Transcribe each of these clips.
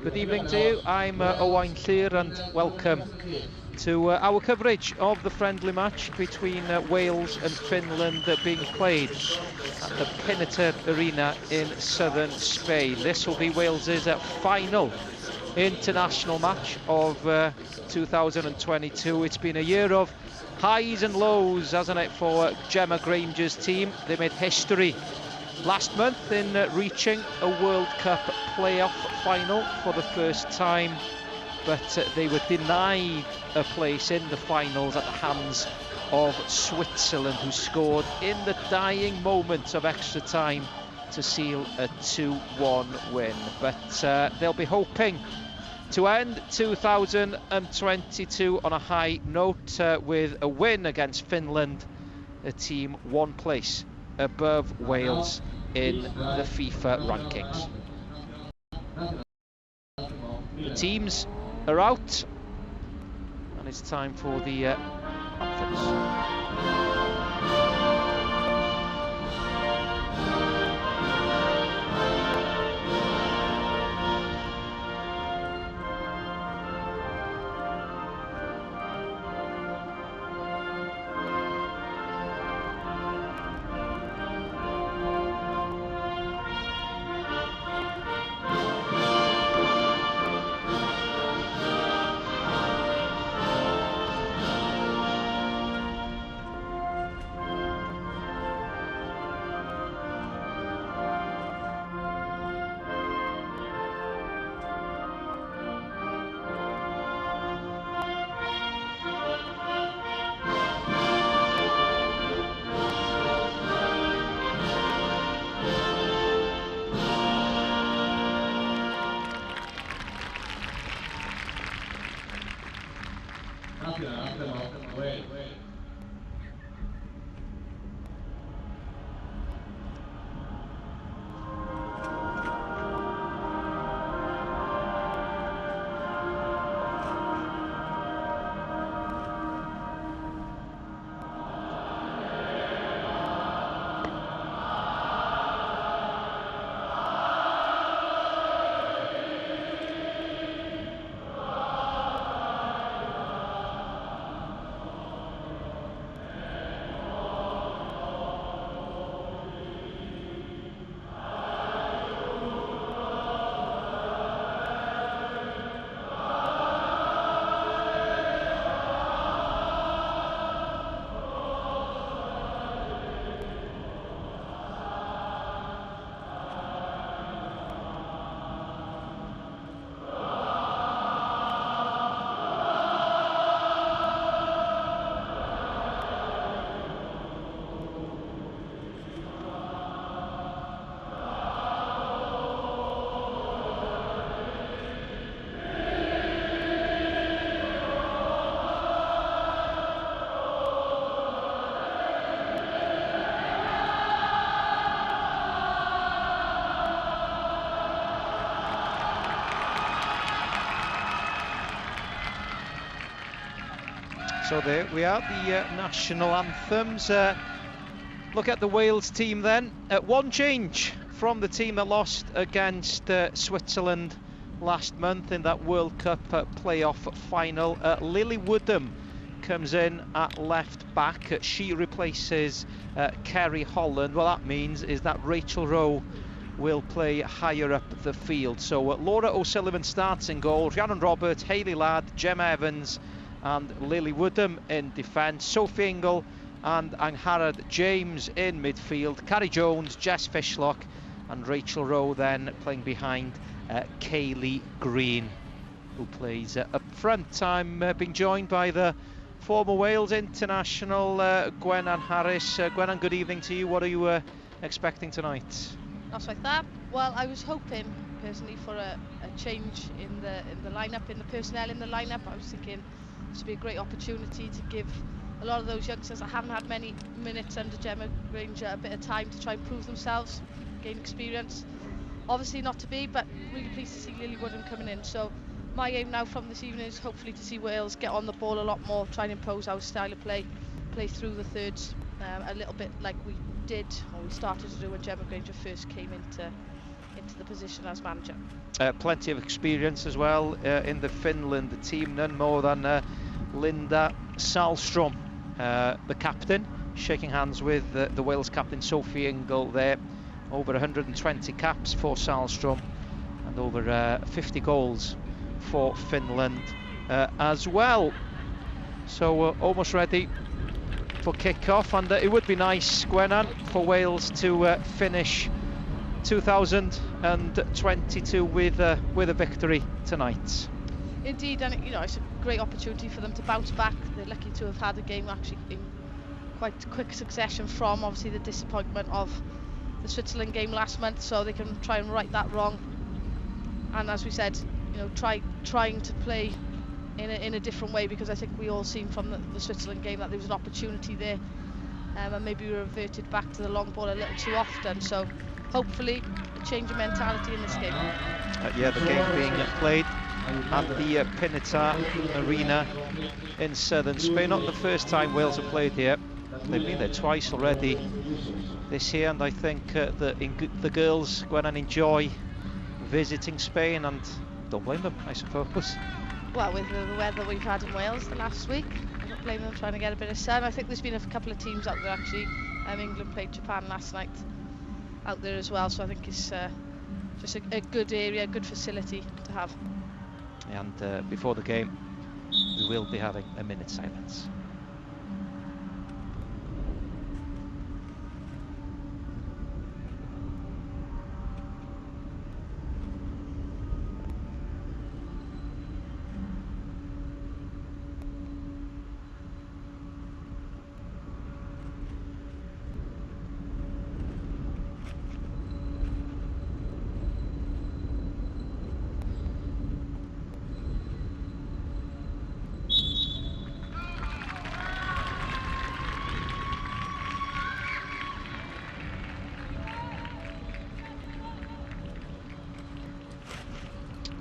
Good evening to you. I'm Owain Llyr and welcome to our coverage of the friendly match between Wales and Finland being played at the Pinnater Arena in southern Spain. This will be Wales's final international match of 2022. It's been a year of highs and lows, hasn't it, for Gemma Granger's team. They made history last month in reaching a World Cup playoff final for the first time, but they were denied a place in the finals at the hands of Switzerland, who scored in the dying moments of extra time to seal a 2-1 win. But they'll be hoping to end 2022 on a high note with a win against Finland, a team one place above Wales in the FIFA rankings. The teams are out, and it's time for the anthems. So there we are, the national anthems. Look at the Wales team then. One change from the team that lost against Switzerland last month in that World Cup playoff final. Lily Woodham comes in at left back. She replaces Kerry Holland. What that means is that Rachel Rowe will play higher up the field. So Laura O'Sullivan starts in goal. Rhiannon Roberts, Hayley Ladd, Gemma Evans and Lily Woodham in defence. Sophie Ingle and Angharad James in midfield. Carrie Jones, Jess Fishlock and Rachel Rowe then playing behind Kaylee Green, who plays up front. I'm being joined by the former Wales international Gwennan Harris. Gwennan, good evening to you. What are you expecting tonight? That's like that. Well, I was hoping personally for a change in the lineup, in the personnel in the lineup. I was thinking this would be a great opportunity to give a lot of those youngsters that haven't had many minutes under Gemma Granger a bit of time to try and prove themselves, gain experience. Obviously not to be, but really pleased to see Lily Woodham coming in. So my aim now from this evening is hopefully to see Wales get on the ball a lot more, try and impose our style of play through the thirds, a little bit like we did, or we started to do when Gemma Granger first came into the position as manager. Plenty of experience as well in the Finland team, none more than Linda Salstrom, the captain, shaking hands with the Wales captain Sophie Ingle there. Over 120 caps for Salstrom and over 50 goals for Finland as well. So we're almost ready for kick-off, and it would be nice, Gwenan, for Wales to finish 2022 with a victory tonight. Indeed, and you know, it's a great opportunity for them to bounce back. They're lucky to have had a game actually in quite quick succession from obviously the disappointment of the Switzerland game last month, so they can try and right that wrong. And as we said, you know, trying to play in a different way, because I think we all seen from the Switzerland game that there was an opportunity there, and maybe we reverted back to the long ball a little too often. So hopefully a change of mentality in this game. Yeah, the game being played at the Pinata Arena in southern Spain. Not the first time Wales have played here. They've been there twice already this year, and I think that the girls go and enjoy visiting Spain, and don't blame them, I suppose. Well, with the weather we've had in Wales the last week, I don't blame them trying to get a bit of sun. I think there's been a couple of teams out there actually. England played Japan last night out there as well, so I think it's just a good area, good facility to have. And before the game, we will be having a minute's silence.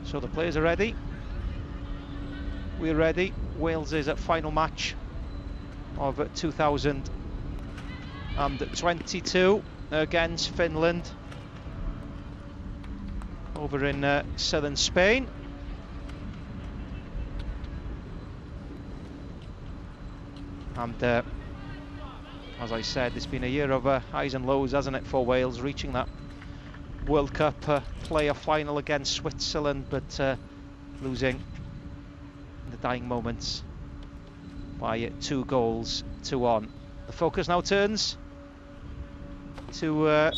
So the players are ready. We're ready. Wales is at final match of 2022 against Finland over in southern Spain. And as I said, it's been a year of highs and lows, hasn't it, for Wales, reaching that World Cup player final against Switzerland, but losing in the dying moments by 2-1. The focus now turns to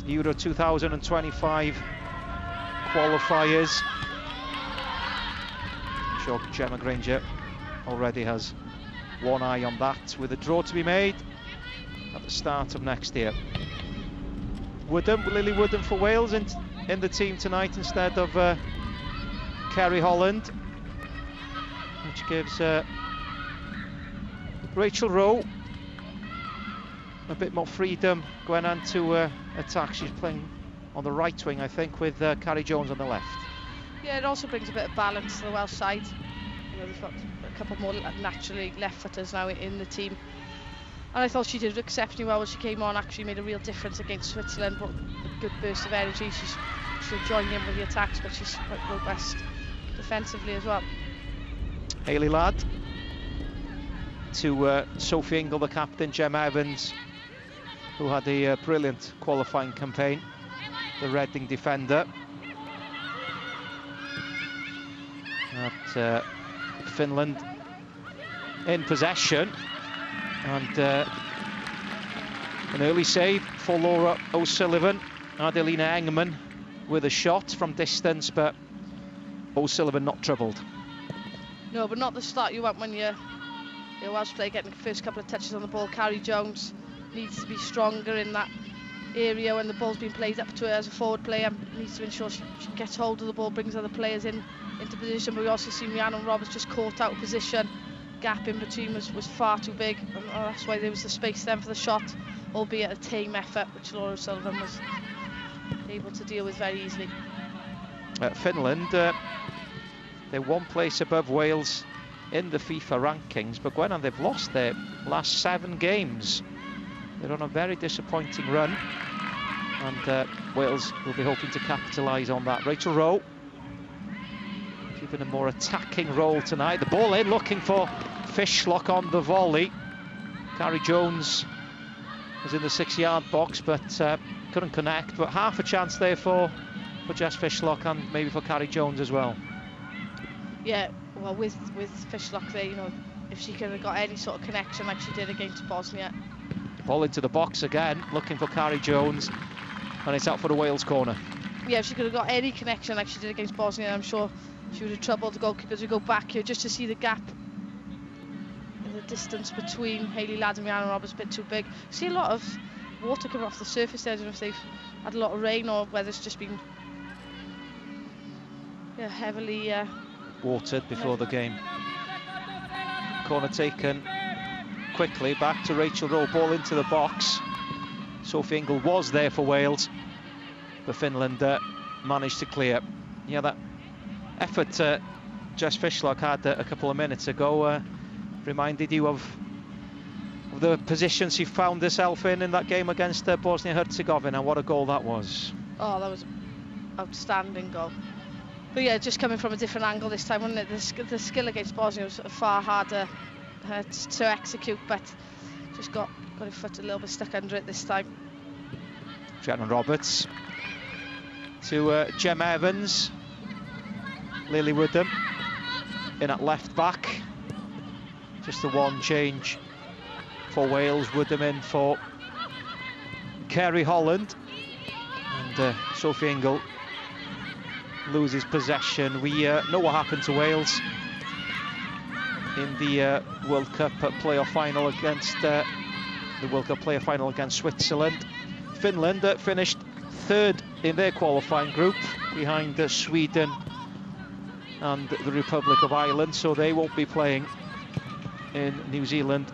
Euro 2025 qualifiers. I'm sure Gemma Granger already has one eye on that, with a draw to be made at the start of next year. Lily Woodham for Wales in the team tonight instead of Kerry Holland, which gives Rachel Rowe a bit more freedom going on to attack. She's playing on the right wing, I think, with Carrie Jones on the left. Yeah, it also brings a bit of balance to the Welsh side. You know, they've got a couple more naturally left footers now in the team. And I thought she did exceptionally well when she came on, actually made a real difference against Switzerland, brought a good burst of energy. She'll join in with the attacks, but she's quite robust defensively as well. Hayley Ladd to Sophie Ingle, the captain, Jem Evans, who had a brilliant qualifying campaign, the Reading defender. At Finland in possession. And an early save for Laura O'Sullivan. Adelina Engman with a shot from distance, but O'Sullivan not troubled. No, but not the start you want when you're Welsh player getting the first couple of touches on the ball. Carrie Jones needs to be stronger in that area when the ball's being played up to her as a forward player. Needs to ensure she gets hold of the ball, brings other players into position. But we also see Rhiannon Roberts just caught out of position. Gap in between was far too big, and that's why there was the space then for the shot, albeit a tame effort, which Laura O'Sullivan was able to deal with very easily. Finland, they're one place above Wales in the FIFA rankings, but Gwenan, they've lost their last 7 games. They're on a very disappointing run, and Wales will be hoping to capitalise on that. Rachel Rowe given a more attacking role tonight. The ball in, looking for Fishlock on the volley. Carrie Jones was in the 6-yard box, but couldn't connect. But half a chance there for Jess Fishlock and maybe for Carrie Jones as well. Yeah, well, with Fishlock there, you know, if she could have got any sort of connection like she did against Bosnia. Ball into the box again, looking for Carrie Jones, and it's out for the Wales corner. Yeah, if she could have got any connection like she did against Bosnia, I'm sure she would have troubled the goalkeepers. We go back here just to see the gap. The distance between Hayley Ladd and Rhiannon Roberts a bit too big. See a lot of water coming off the surface there. I don't know if they've had a lot of rain or whether it's just been heavily watered before the game. Corner taken quickly, back to Rachel Rowe, ball into the box. Sophie Ingle was there for Wales, but Finland managed to clear. Yeah, that effort Jess Fishlock had a couple of minutes ago reminded you of the position she found herself in that game against Bosnia-Herzegovina. What a goal that was. Oh, that was an outstanding goal. But yeah, just coming from a different angle this time, wasn't it? The skill against Bosnia was far harder to execute, but just got her foot a little bit stuck under it this time. Rhiannon Roberts to Gem Evans. Lily Woodham in at left back. Just the one change for Wales. Woodham in for Kerry Holland. And Sophie Ingle loses possession. We know what happened to Wales in the World Cup playoff final against Switzerland. Finland finished third in their qualifying group behind Sweden and the Republic of Ireland, so they won't be playing in New Zealand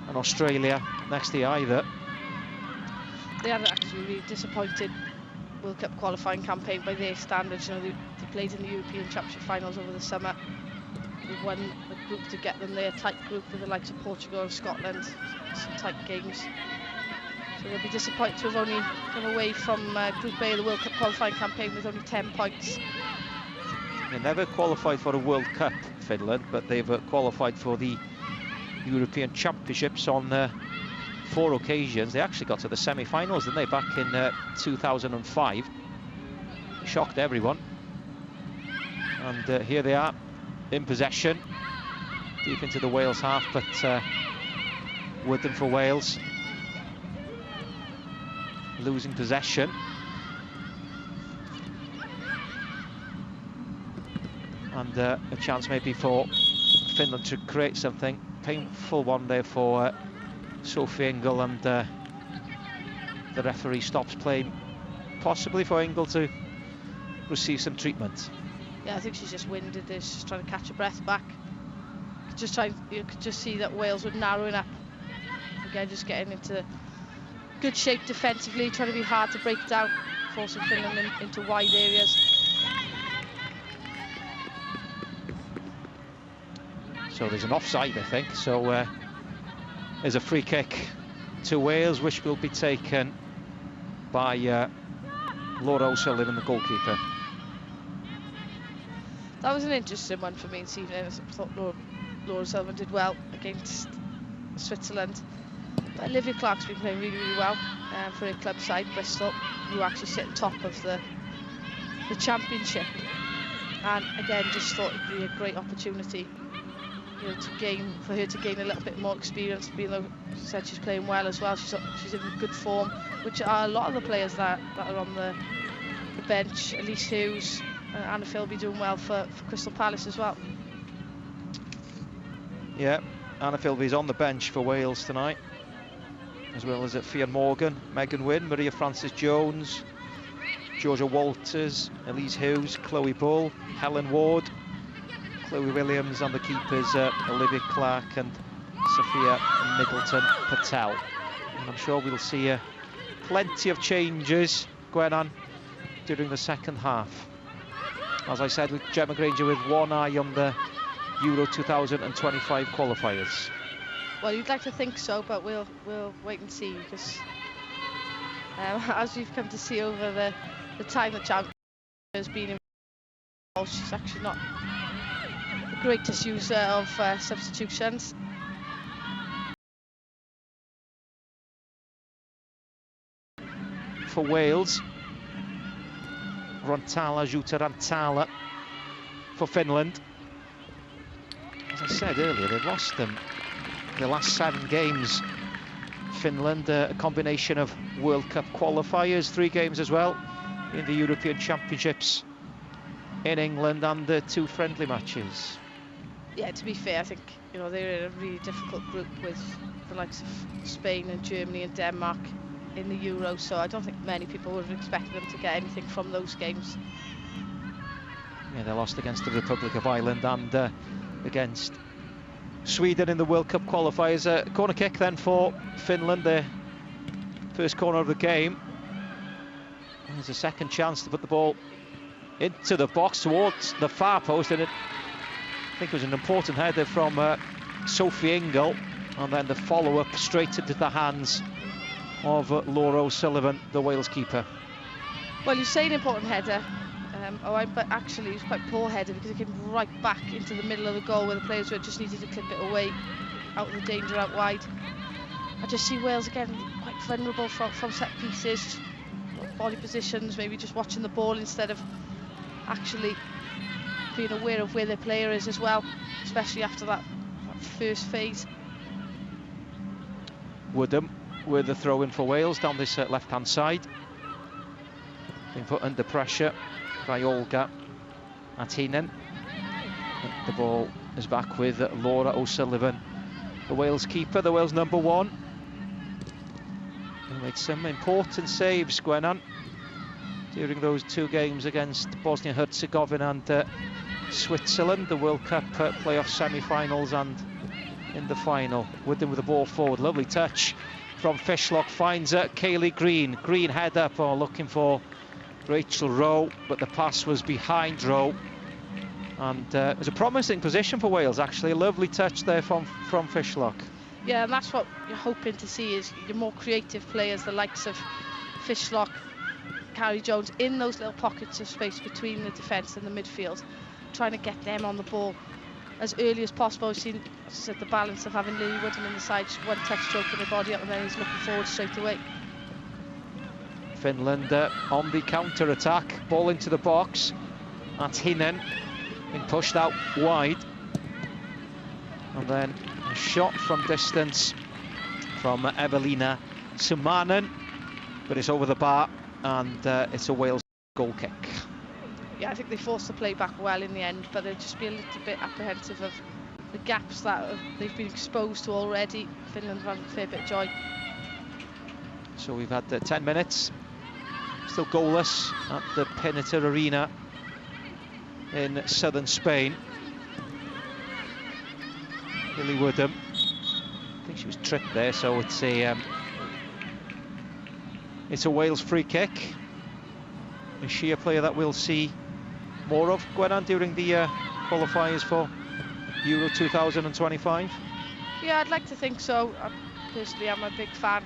and Australia next year either. They had actually really disappointed World Cup qualifying campaign by their standards. You know, they played in the European Championship finals over the summer. They won a group to get them there, a tight group with the likes of Portugal and Scotland, some tight games. So they'll be disappointed to have only gone away from Group A of the World Cup qualifying campaign with only 10 points. They never qualified for a World Cup, Finland, but they've qualified for the European Championships on 4 occasions. They actually got to the semi-finals, didn't they, back in 2005. Shocked everyone. And here they are in possession, deep into the Wales half, but Woodham for Wales losing possession. And a chance maybe for Finland to create something. Painful one there for Sophie Ingle, and the referee stops play, possibly for Ingle to receive some treatment. Yeah, I think she's just winded. She's just trying to catch her breath back. You could just see that Wales were narrowing up. Again, just getting into good shape defensively, trying to be hard to break down, forcing Finland into wide areas. So there's an offside, I think. So there's a free kick to Wales, which will be taken by Laura O'Sullivan, the goalkeeper. That was an interesting one for me this evening. I thought Laura O'Sullivan did well against Switzerland. But Olivia Clark's been playing really, really well for her club side, Bristol, who actually sit at the top of the championship. And again, just thought it'd be a great opportunity, you know, for her to gain a little bit more experience. Even though she said she's playing well as well, she's in good form, which are a lot of the players that are on the bench. Elise Hughes, Anna Philby doing well for Crystal Palace as well. Yeah, Anna Philby's on the bench for Wales tonight, as well as Fionn Morgan, Megan Wynne, Maria Francis-Jones, Georgia Walters, Elise Hughes, Chloe Bull, Helen Ward, Chloe Williams, and the keepers Olivia Clark and Sophia Middleton Patel. And I'm sure we'll see plenty of changes going on during the second half. As I said, with Gemma Granger with one eye on the Euro 2025 qualifiers. Well, you'd like to think so, but we'll wait and see, because as we've come to see over the time that Champ has been involved, she's actually not the greatest user of substitutions. For Wales, Rantala, Juuta-Rantala for Finland. As I said earlier, they've lost them the last 7 games. Finland, a combination of World Cup qualifiers, 3 games as well in the European Championships in England, and 2 friendly matches. Yeah, to be fair, I think they're in a really difficult group with the likes of Spain and Germany and Denmark in the Euros, so I don't think many people would have expected them to get anything from those games. Yeah, they lost against the Republic of Ireland and against Sweden in the World Cup qualifiers. Corner kick then for Finland, their first corner of the game. There's a second chance to put the ball into the box towards the far post, and I think it was an important header from Sophie Ingle, and then the follow-up straight into the hands of Laura O'Sullivan, the Wales keeper. Well, you say an important header, but actually it was quite a poor header because it came right back into the middle of the goal where the players just needed to clip it away, out of the danger, out wide. I just see Wales again quite vulnerable from set pieces, body positions, maybe just watching the ball instead of actually being aware of where their player is as well, especially after that first phase. Woodham with the throw in for Wales down this left-hand side. Being put under pressure by Olga Atinen. The ball is back with Laura O'Sullivan, the Wales keeper, the Wales number 1. Who made some important saves, Gwenan, during those 2 games against Bosnia-Herzegovina and Switzerland, the World Cup playoff semi-finals and in the final. Woodham with the ball forward, lovely touch from Fishlock, finds Kaylee Green. Green head up, looking for Rachel Rowe, but the pass was behind Rowe. And it was a promising position for Wales, actually. A lovely touch there from Fishlock. Yeah, and that's what you're hoping to see, is your more creative players, the likes of Fishlock, Carrie Jones, in those little pockets of space between the defence and the midfield, trying to get them on the ball as early as possible. We've seen, as I said, the balance of having Lily Woodham in the side, just one touch stroking her body up, and then he's looking forward straight away. Finland on the counter-attack, ball into the box. That's Hinen, being pushed out wide. And then a shot from distance from Evelina Sumanen, but it's over the bar, and it's a Wales goal kick. Yeah, I think they forced the play back well in the end, but they'll just be a little bit apprehensive of the gaps that they've been exposed to already. Finland have had a fair bit of joy. So we've had 10 minutes, still goalless at the Pinata Arena in southern Spain. Lily Woodham, I think she was tripped there, so it's a Wales free kick. Is she a player that we'll see more of, Gwenan, during the qualifiers for Euro 2025? Yeah, I'd like to think so. Personally, I'm a big fan.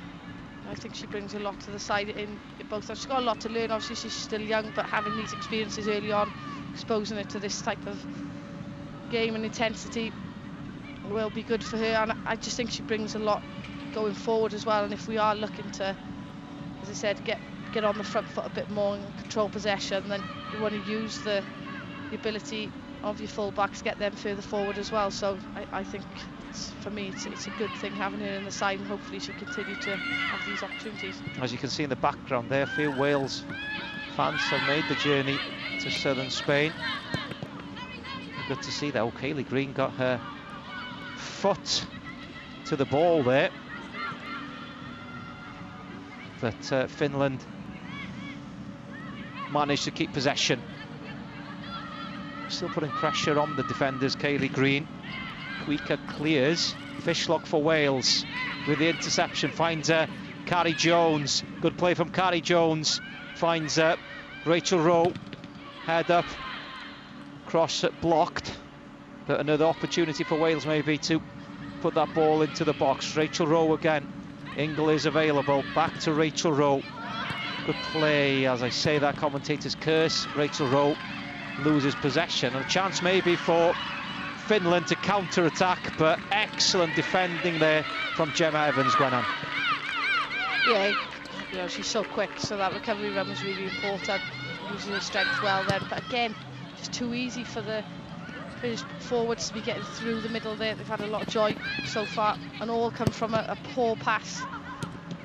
I think she brings a lot to the side in both. She's got a lot to learn. Obviously, she's still young, but having these experiences early on, exposing her to this type of game and intensity will be good for her. And I just think she brings a lot going forward as well. And if we are looking to, as I said, get on the front foot a bit more and control possession, then you want to use the ability of your full-backs, get them further forward as well. So I think, for me, it's a good thing having her in the side, and hopefully she'll continue to have these opportunities. As you can see in the background there, a few Wales fans have made the journey to southern Spain. Good to see that. Oh, Kaylee Green got her foot to the ball there. But Finland managed to keep possession. Still putting pressure on the defenders. Kaylee Green. Kuika clears. Fishlock for Wales with the interception. Finds Carrie Jones. Good play from Carrie Jones. Finds Rachel Rowe. Head up. Cross blocked. But another opportunity for Wales maybe to put that ball into the box. Rachel Rowe again. Ingle is available. Back to Rachel Rowe. Good play, as I say that, commentator's curse. Rachel Rowe loses possession, and a chance maybe for Finland to counter-attack, but excellent defending there from Gemma Evans, Gwennan. Yeah, you know, she's so quick, so that recovery run was really important. Using her strength well then, but again, just too easy for the British forwards to be getting through the middle there. They've had a lot of joy so far, and all come from a poor pass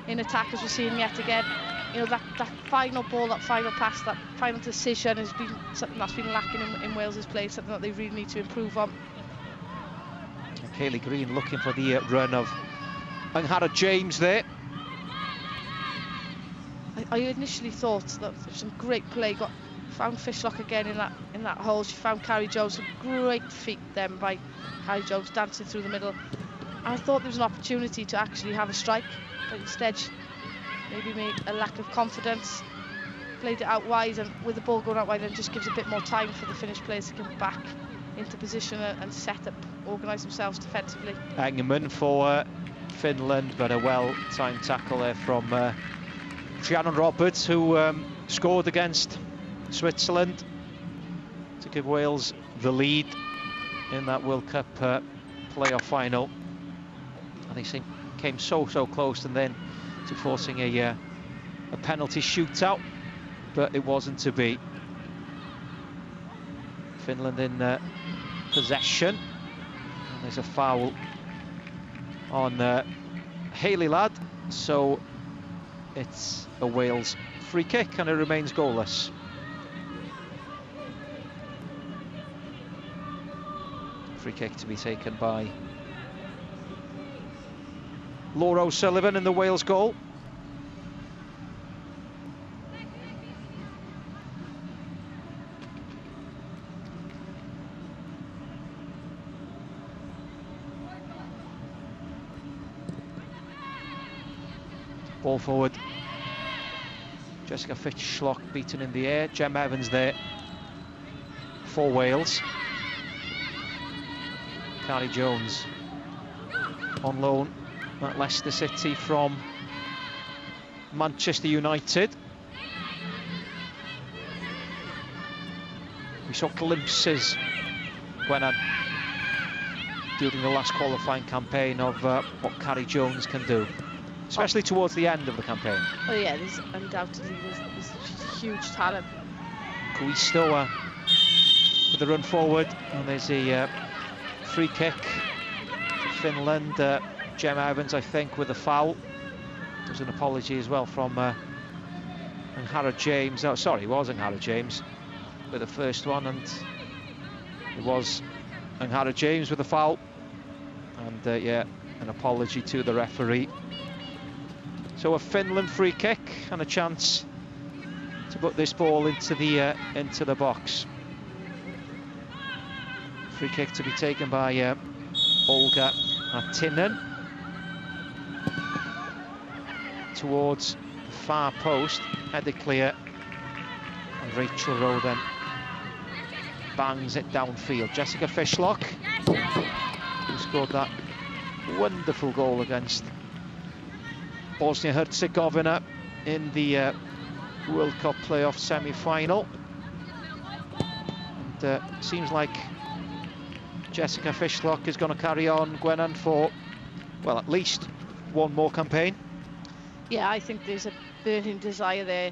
in attack, as we're seeing yet again. You know, that final ball, that final pass, that final decision has been something that's been lacking in Wales's play, something that they really need to improve on. And Kaylee Green looking for the run of Angharad James there. I initially thought that there was some great play. Found Fishlock again in that hole. She found Carrie Jones. Some great feet then by Carrie Jones dancing through the middle. And I thought there was an opportunity to actually have a strike, but instead maybe made a lack of confidence. Played it out wide, and with the ball going out wide, then just gives a bit more time for the Finnish players to come back into position and set up, organise themselves defensively. Engerman for Finland, but a well-timed tackle there from Rhiannon Roberts, who scored against Switzerland to give Wales the lead in that World Cup playoff final. And they came so close, and then to forcing a penalty shootout, but it wasn't to be. Finland in possession, and there's a foul on Hayley Ladd, so it's a Wales free kick, and it remains goalless. Free kick to be taken by Laura O'Sullivan in the Wales goal. Ball forward. Jessica Fishlock beaten in the air. Gem Evans there for Wales. Carrie Jones on loan at Leicester City from Manchester United. We saw glimpses, Gwennan, during the last qualifying campaign of what Carrie Jones can do, especially towards the end of the campaign. Oh yeah, there's undoubtedly she's a huge talent. Kuisto with the run forward, and there's a free kick to Finland. Gemma Evans, I think, with a foul. There's an apology as well from Angharad James. Oh, sorry, it was Angharad James with the first one, and it was Angharad James with the foul. And yeah, an apology to the referee. So a Finland free kick and a chance to put this ball into the box. Free kick to be taken by Olga Attinen towards the far post, headed clear, and Rachel Rowe then bangs it downfield. Jessica Fishlock, who scored that wonderful goal against Bosnia-Herzegovina in the World Cup playoff semi-final. And seems like Jessica Fishlock is going to carry on, Gwennan, for, well, at least one more campaign. Yeah, I think there's a burning desire there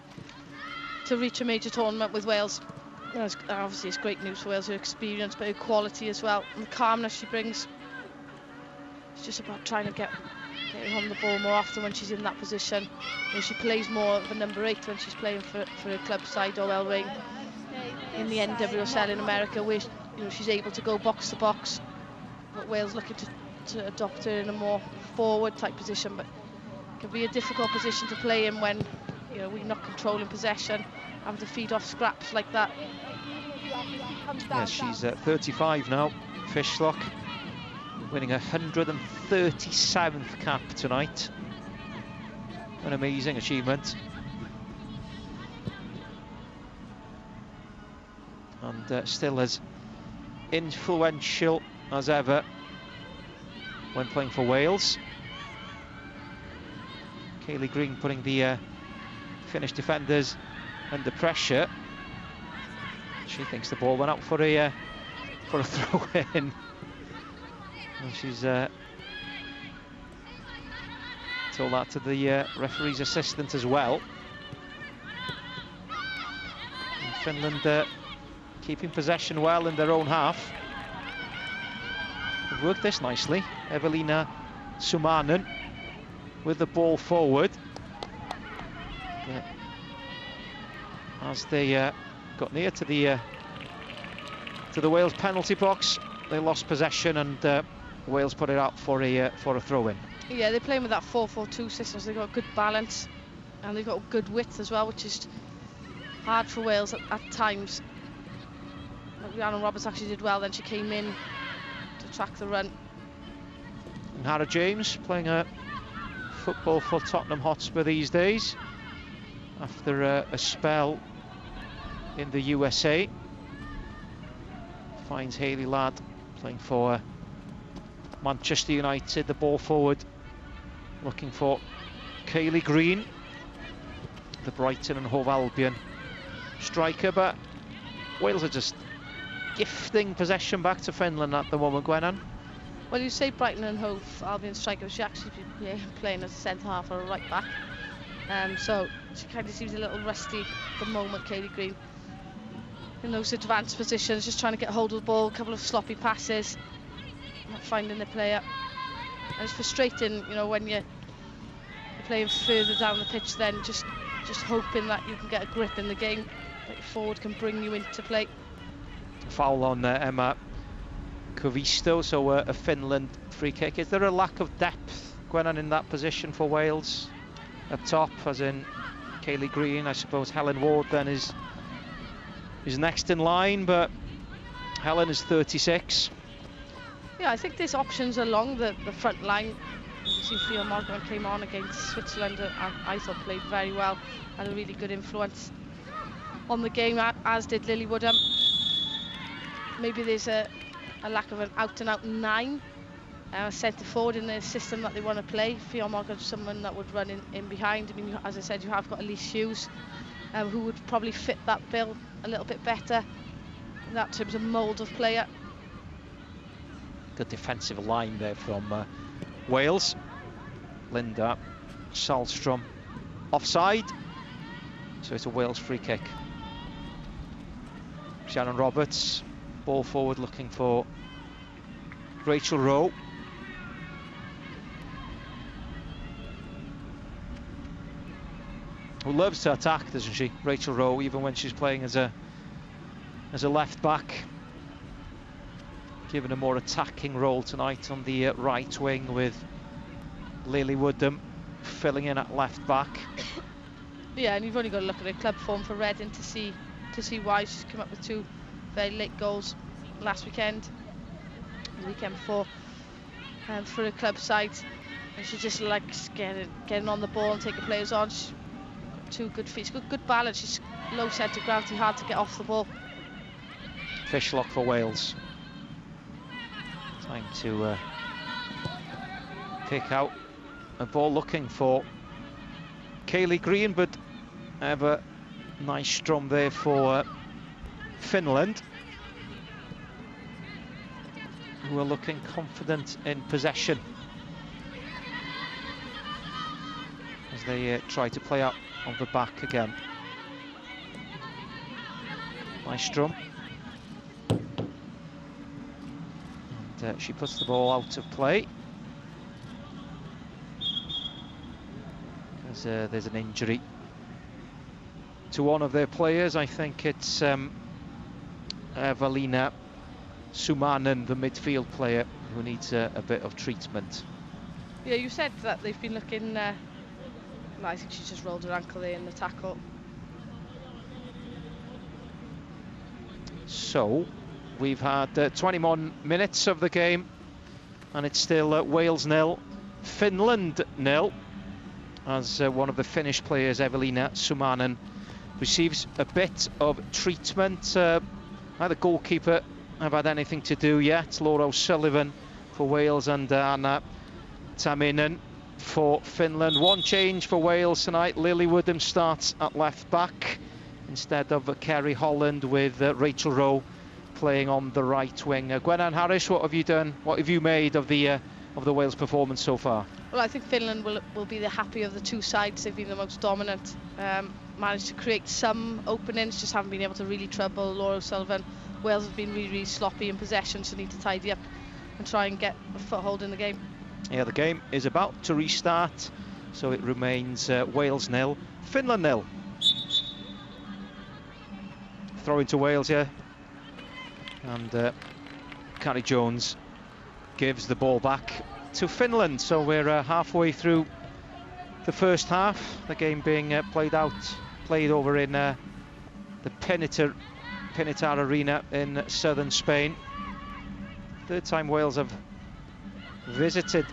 to reach a major tournament with Wales. You know, obviously it's great news for Wales, her experience, but her quality as well, and the calmness she brings. It's just about trying to get on the ball more often when she's in that position. You know, she plays more of a number 8 when she's playing for her club side, OL Reign, in the NWSL in America, where you know, she's able to go box to box. But Wales looking to adopt her in a more forward type position, but it can be a difficult position to play in when, you know, we're not controlling possession, having to feed off scraps like that. Yes, she's 35 now, Fishlock, winning her 137th cap tonight. An amazing achievement. And still as influential as ever when playing for Wales. Kaylee Green putting the Finnish defenders under pressure. She thinks the ball went out for a throw-in. And she's told that to the referee's assistant as well. And Finland keeping possession well in their own half. They've worked this nicely. Evelina Sumanen with the ball forward. But as they got near to the Wales penalty box, they lost possession, and Wales put it out for a throw-in. Yeah, they're playing with that 4-4-2 system, so they've got good balance and they've got good width as well, which is hard for Wales at times. Rhiannon Roberts actually did well, then she came in to track the run. And Hannah James playing a football for Tottenham Hotspur these days after a spell in the USA. Finds Hayley Ladd playing for Manchester United. The ball forward looking for Kaylee Green, the Brighton and Hove Albion striker, but Wales are just gifting possession back to Finland at the moment, Gwennan. Well, you say Brighton and Hove Albion striker, she actually playing as a centre half or a right back, so she kind of seems a little rusty at the moment, Kaylee Green, in those advanced positions, just trying to get hold of the ball, a couple of sloppy passes, not finding the player. And it's frustrating, you know, when you're playing further down the pitch, then just hoping that you can get a grip in the game, that your forward can bring you into play. Foul on Emma Kovisto, so a Finland free kick. Is there a lack of depth, Gwennan, in that position for Wales up top, as in Kaylee Green? I suppose Helen Ward then is next in line, but Helen is 36. Yeah, I think there's options along the front line. You see Fia Morgan came on against Switzerland and I thought played very well, had a really good influence on the game, as did Lily Woodham. Maybe there's a lack of an out-and-out 9 centre forward in the system that they want to play. Fia Morgan's someone that would run in behind. I mean, as I said, you have got Elise Hughes, who would probably fit that bill a little bit better in that terms of mould of player. Good defensive line there from Wales. Linda Salstrom offside, so it's a Wales free kick. Shannon Roberts, ball forward looking for Rachel Rowe. Who loves to attack, doesn't she, Rachel Rowe, even when she's playing as a left back. Given a more attacking role tonight on the right wing, with Lily Woodham filling in at left back. Yeah, and you've only got to look at her club form for Reading to see why. She's come up with 2 very late goals last weekend, the weekend before, for her club side, and she just likes getting on the ball and taking players on. She's 2 good feet, she's got good balance, she's low centre of gravity, hard to get off the ball. Fishlock for Wales. Time to pick out a ball looking for Kaylee Green, but have a nice strum there for Finland, who are looking confident in possession as they try to play out on the back again. Nice strum. And she puts the ball out of play because there's an injury to one of their players. I think it's Evelina Sumanen, the midfield player, who needs a bit of treatment. Yeah, you said that they've been looking. I think she just rolled her ankle there in the tackle. So we've had 21 minutes of the game, and it's still Wales 0, Finland 0, as one of the Finnish players, Evelina Sumanen, receives a bit of treatment. Neither goalkeeper have had anything to do yet. Laura O'Sullivan for Wales and Anna Taminen for Finland. One change for Wales tonight. Lily Woodham starts at left back instead of Kerry Holland, with Rachel Rowe playing on the right wing. Gwennan Harris, what have you done? What have you made of the Wales performance so far? Well, I think Finland will be the happier of the two sides. They've been the most dominant. Managed to create some openings, just haven't been able to really trouble Laura O'Sullivan. Wales have been really, really sloppy in possession, so need to tidy up and try and get a foothold in the game. Yeah, the game is about to restart, so it remains Wales 0, Finland 0. Throw into Wales here, and Carrie Jones gives the ball back to Finland. So we're halfway through the first half. The game being played over in the Pinitar Arena in southern Spain. Third time Wales have visited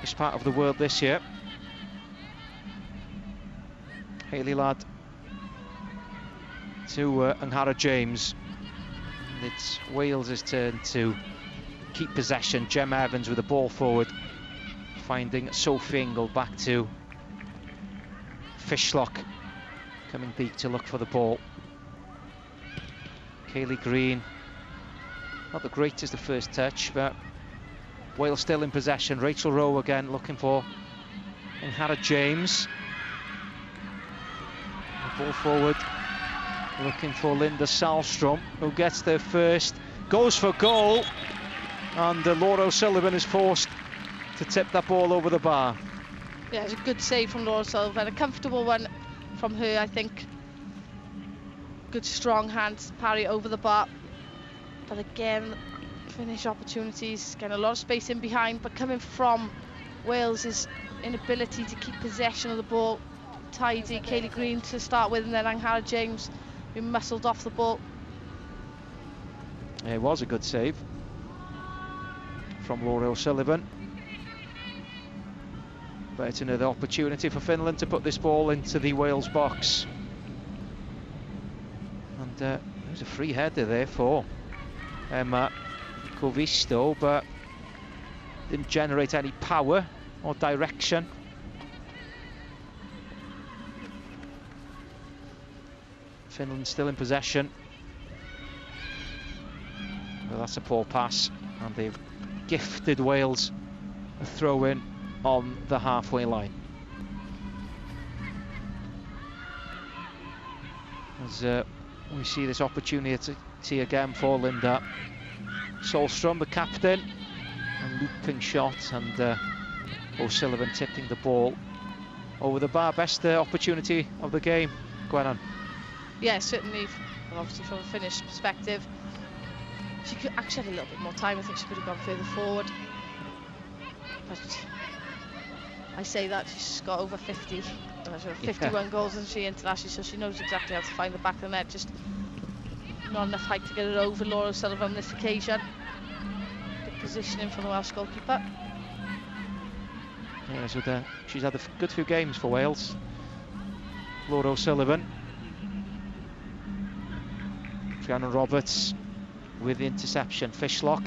this part of the world this year. Hayley Ladd to Angharad James. And it's Wales' turn to keep possession. Gemma Evans with the ball forward, finding Sophie Ingle. Back to Fishlock, coming deep to look for the ball. Kaylee Green, not the greatest the first touch, but Wales still in possession. Rachel Rowe again looking for Angharad James. The ball forward, looking for Linda Salstrom, who gets there first, goes for goal, and Laura O'Sullivan is forced to tip that ball over the bar. Yeah, it's a good save from Laura O'Sullivan, a comfortable one from her, I think. Good strong hands, parry over the bar, but again, finish opportunities, getting a lot of space in behind, but coming from Wales' inability to keep possession of the ball. Tidy, Kaylee Green to start with, and then Angharad James, who muscled off the ball. It was a good save from Laura O'Sullivan, but it's another opportunity for Finland to put this ball into the Wales box. And there's a free header there for Emma Kovisto, but didn't generate any power or direction. Finland still in possession. Well, that's a poor pass, and they've gifted Wales a throw-in on the halfway line. As we see this opportunity again for Linda Salstrom, the captain, a looping shot, and O'Sullivan tipping the ball over the bar. Best opportunity of the game, Gwennan. Yeah, certainly, obviously from a Finnish perspective. She could actually have a little bit more time. I think she could have gone further forward. But I say that she's got over 51 goals, and she internationally, so she knows exactly how to find the back of the net. Just not enough height to get it over Laura O'Sullivan on this occasion. Good positioning from the Welsh goalkeeper. Yeah, so she's had a good few games for Wales, Laura O'Sullivan. Rhiannon Roberts with the interception. Fishlock.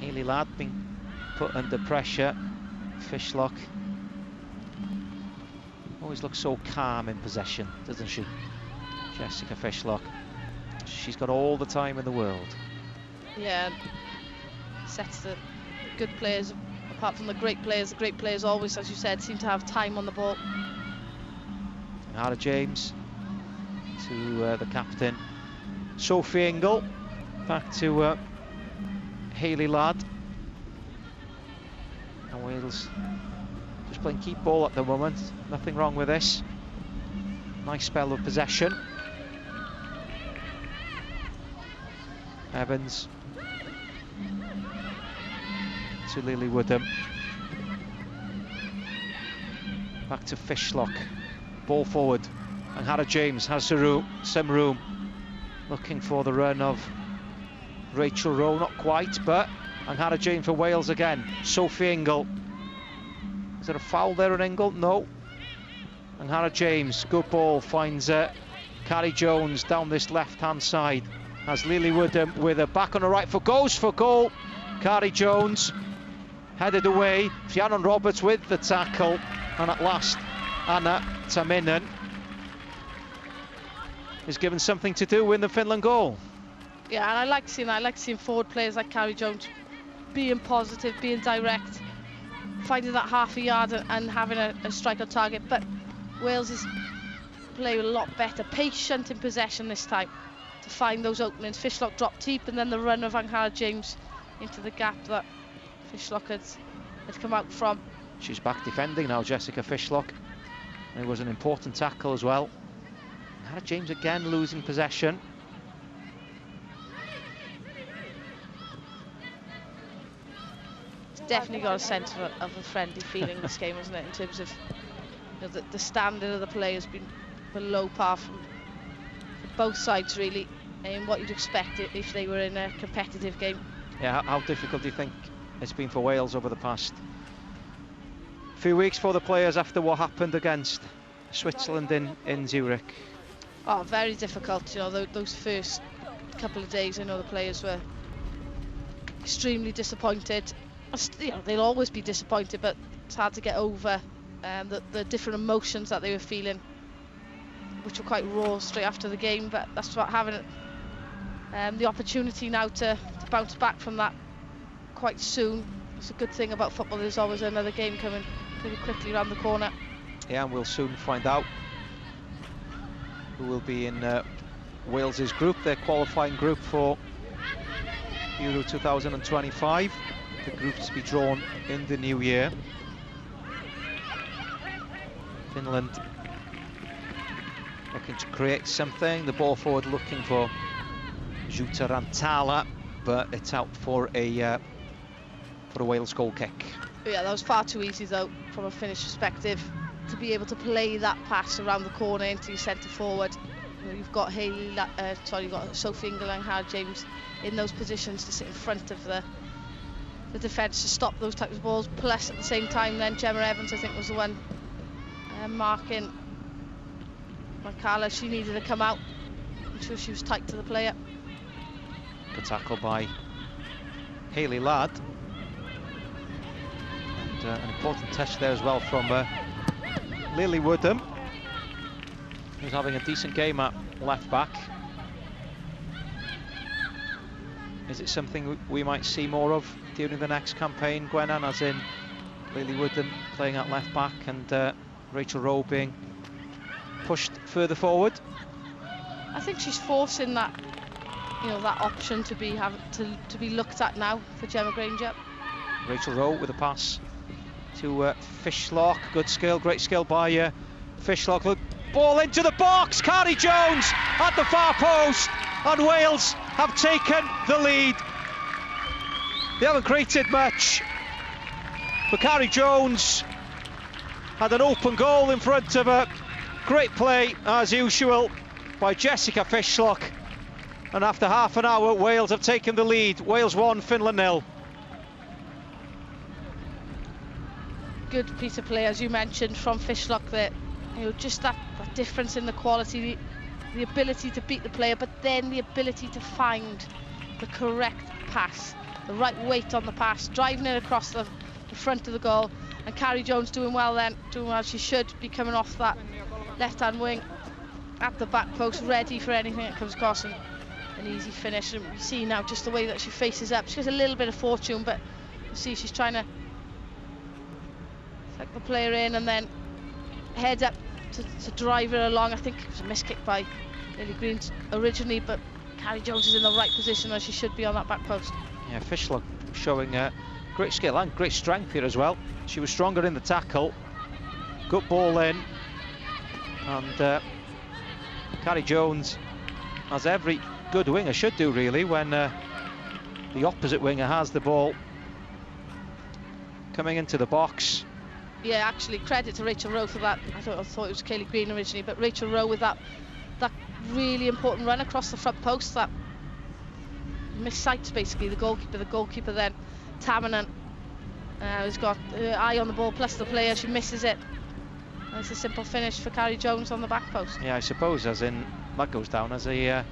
Hayley Ladd being put under pressure. Fishlock always looks so calm in possession, doesn't she? Jessica Fishlock. She's got all the time in the world. Yeah, sets the good players apart from the great players always, as you said, seem to have time on the ball. Angharad James to the captain Sophie Ingle, back to Hayley Ladd, and Wales just playing keep ball at the moment. Nothing wrong with this. Nice spell of possession. Evans to Lily Woodham, back to Fishlock, ball forward. Angharad James has some room, looking for the run of Rachel Rowe, not quite, but Angharad James for Wales again. Sophie Ingle, is there a foul there on Ingle? No. Angharad James, good ball, finds Carrie Jones down this left-hand side, as Lily Woodham with her back on the right foot, goes for goal. Carrie Jones, headed away. Rhiannon Roberts with the tackle, and at last Anna Taminen is given something to do in the Finland goal. Yeah, and I like seeing forward players like Carrie Jones being positive, being direct, finding that half a yard and having a strike on target. But Wales is playing a lot better, patient in possession this time to find those openings. Fishlock dropped deep, and then the run of Angharad James into the gap that Fishlock had come out from. She's back defending now, Jessica Fishlock. It was an important tackle as well. Angharad James again losing possession. Definitely got a sense of a friendly feeling in this game, hasn't it? In terms of, you know, the standard of the play has been below par from both sides, really, and what you'd expect if they were in a competitive game. Yeah, how difficult do you think it's been for Wales over the past few weeks for the players after what happened against Switzerland in Zurich? Oh, very difficult. You know, those first couple of days, I know the players were extremely disappointed. You know, they'll always be disappointed, but it's hard to get over the different emotions that they were feeling, which were quite raw straight after the game. But that's about having the opportunity now to bounce back from that quite soon. It's a good thing about football. There's always another game coming pretty quickly around the corner. Yeah, and we'll soon find out who will be in Wales's group, their qualifying group for Euro 2025. The groups to be drawn in the new year. Finland looking to create something. The ball forward looking for Jutta Rantala, but it's out for a Wales goal kick. Yeah, that was far too easy though from a Finnish perspective to be able to play that pass around the corner into your centre forward. You know, you've got you've got Sophie Ingle and Angharad James in those positions to sit in front of the defence to stop those types of balls. Plus, at the same time, then Gemma Evans, I think, was the one marking Makala. She needed to come out. I'm sure she was tight to the player. Good tackle by Hayley Ladd. And an important touch there as well from Lily Woodham, who's having a decent game at left back. Is it something we might see more of during the next campaign, Gwennan, as in Lily Woodham playing at left back and Rachel Rowe being pushed further forward? I think she's forcing that, you know, that option to be looked at now for Gemma Granger. Rachel Rowe with a pass to Fishlock. Good skill, great skill by Fishlock. Look, ball into the box. Carrie Jones at the far post, and Wales have taken the lead. They haven't created much, but Carrie Jones had an open goal in front of her. Great play, as usual, by Jessica Fishlock. And after half an hour, Wales have taken the lead. Wales 1, Finland 0. Good piece of play, as you mentioned, from Fishlock there. You know, just that difference in the quality, the ability to beat the player, but then the ability to find the correct pass, the right weight on the pass, driving it across the front of the goal. And Carrie Jones doing well then, doing well she should be, coming off that left-hand wing at the back post, ready for anything that comes across, and an easy finish. And we see now just the way that she faces up. She has a little bit of fortune, but you see she's trying to tuck the player in and then head up to drive her along. I think it was a miss kick by Lily Green originally, but Carrie Jones is in the right position as she should be on that back post. Yeah, Fishlock showing great skill and great strength here as well. She was stronger in the tackle. Good ball in, and Carrie Jones, as every good winger should do really, when the opposite winger has the ball coming into the box. Yeah, actually, credit to Rachel Rowe for that. I thought it was Kaylee Green originally, but Rachel Rowe with that really important run across the front post, that missights basically the goalkeeper then, Tamanen, has got her eye on the ball plus the player. She misses it. And it's a simple finish for Carrie Jones on the back post. Yeah, I suppose as in that goes down as a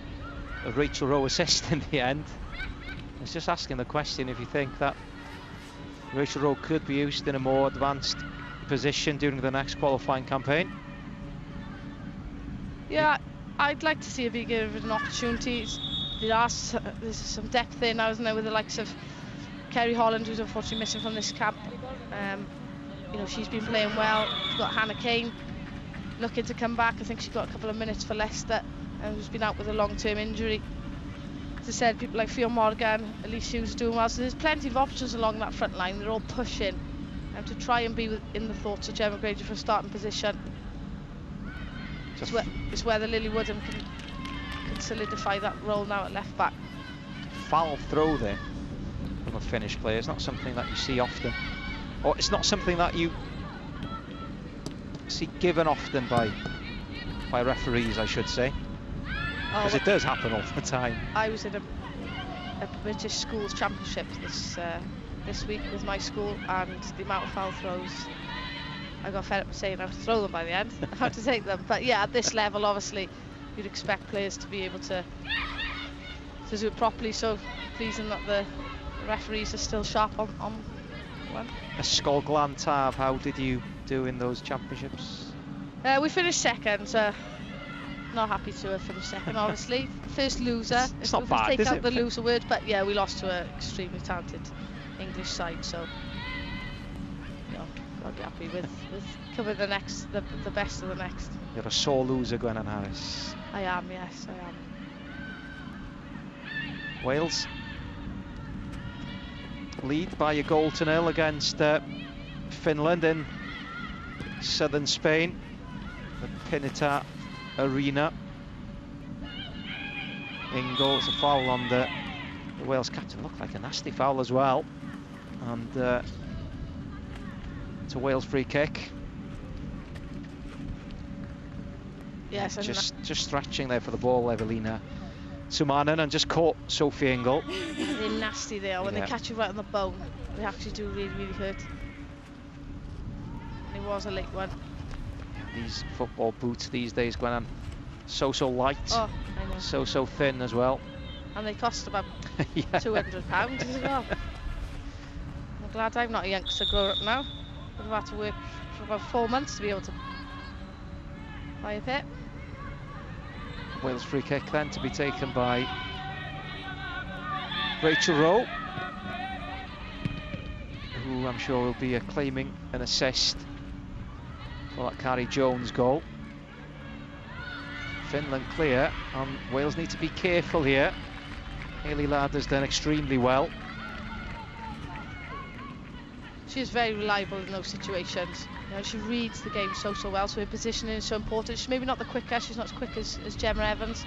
Rachel Rowe assist in the end. It's just asking the question if you think that Rachel Rowe could be used in a more advanced position during the next qualifying campaign. Yeah, I'd like to see her be given an opportunity. There's some depth there now, isn't there, with the likes of Kerry Holland, who's unfortunately missing from this camp. You know, she's been playing well. We've got Hannah Kane looking to come back. I think she got a couple of minutes for Leicester, who's been out with a long-term injury. As I said, people like Fiona Morgan, Elise Hughes are doing well. So there's plenty of options along that front line. They're all pushing to try and be in the thoughts of Gemma Granger for a starting position. It's where the Lily Woodham can solidify that role now at left back. Foul throw there from a Finnish player. It's not something that you see often, or it's not something that you see given often by referees, I should say, because it does happen all the time. I was in a British schools championship this week with my school, and the amount of foul throws, I got fed up with saying I have to throw them by the end. I have to take them. But yeah, at this level, obviously, you'd expect players to be able to do it properly. So pleasing that the referees are still sharp on one. Skogland Tav, how did you do in those championships? We finished second. Not happy to have finished second, obviously. First loser. It's not bad, take is out it? the loser word, but yeah, we lost to an extremely talented English side. So, you know, I'll be happy with coming the best of the next. You're a sore loser, Gwennan Harris. I am, yes, I am. Wales lead by a goal to nil against Finland in southern Spain, the Pinita Arena. Ingalls a foul on the Wales captain. Looked like a nasty foul as well, and it's a Wales free kick. Yes, just stretching there for the ball, Evelina Sumanen, and just caught Sophie Ingle. They're nasty there. When they catch you right on the bone, they actually do really, really hurt. And it was a late one. These football boots these days, Gwennan, so light. Oh, I know. So thin as well. And they cost about yeah. £200 as well. I'm glad I'm not a youngster growing up now. I've had to work for about 4 months to be able to buy a pair. Wales free kick then to be taken by Rachel Rowe, who I'm sure will be claiming an assist for that Carrie Jones goal. Finland clear, and Wales need to be careful here. Hayley Ladd has done extremely well. She is very reliable in those situations. You know, she reads the game so well, so her positioning is so important. She's maybe not the quickest, she's not as quick as Gemma Evans,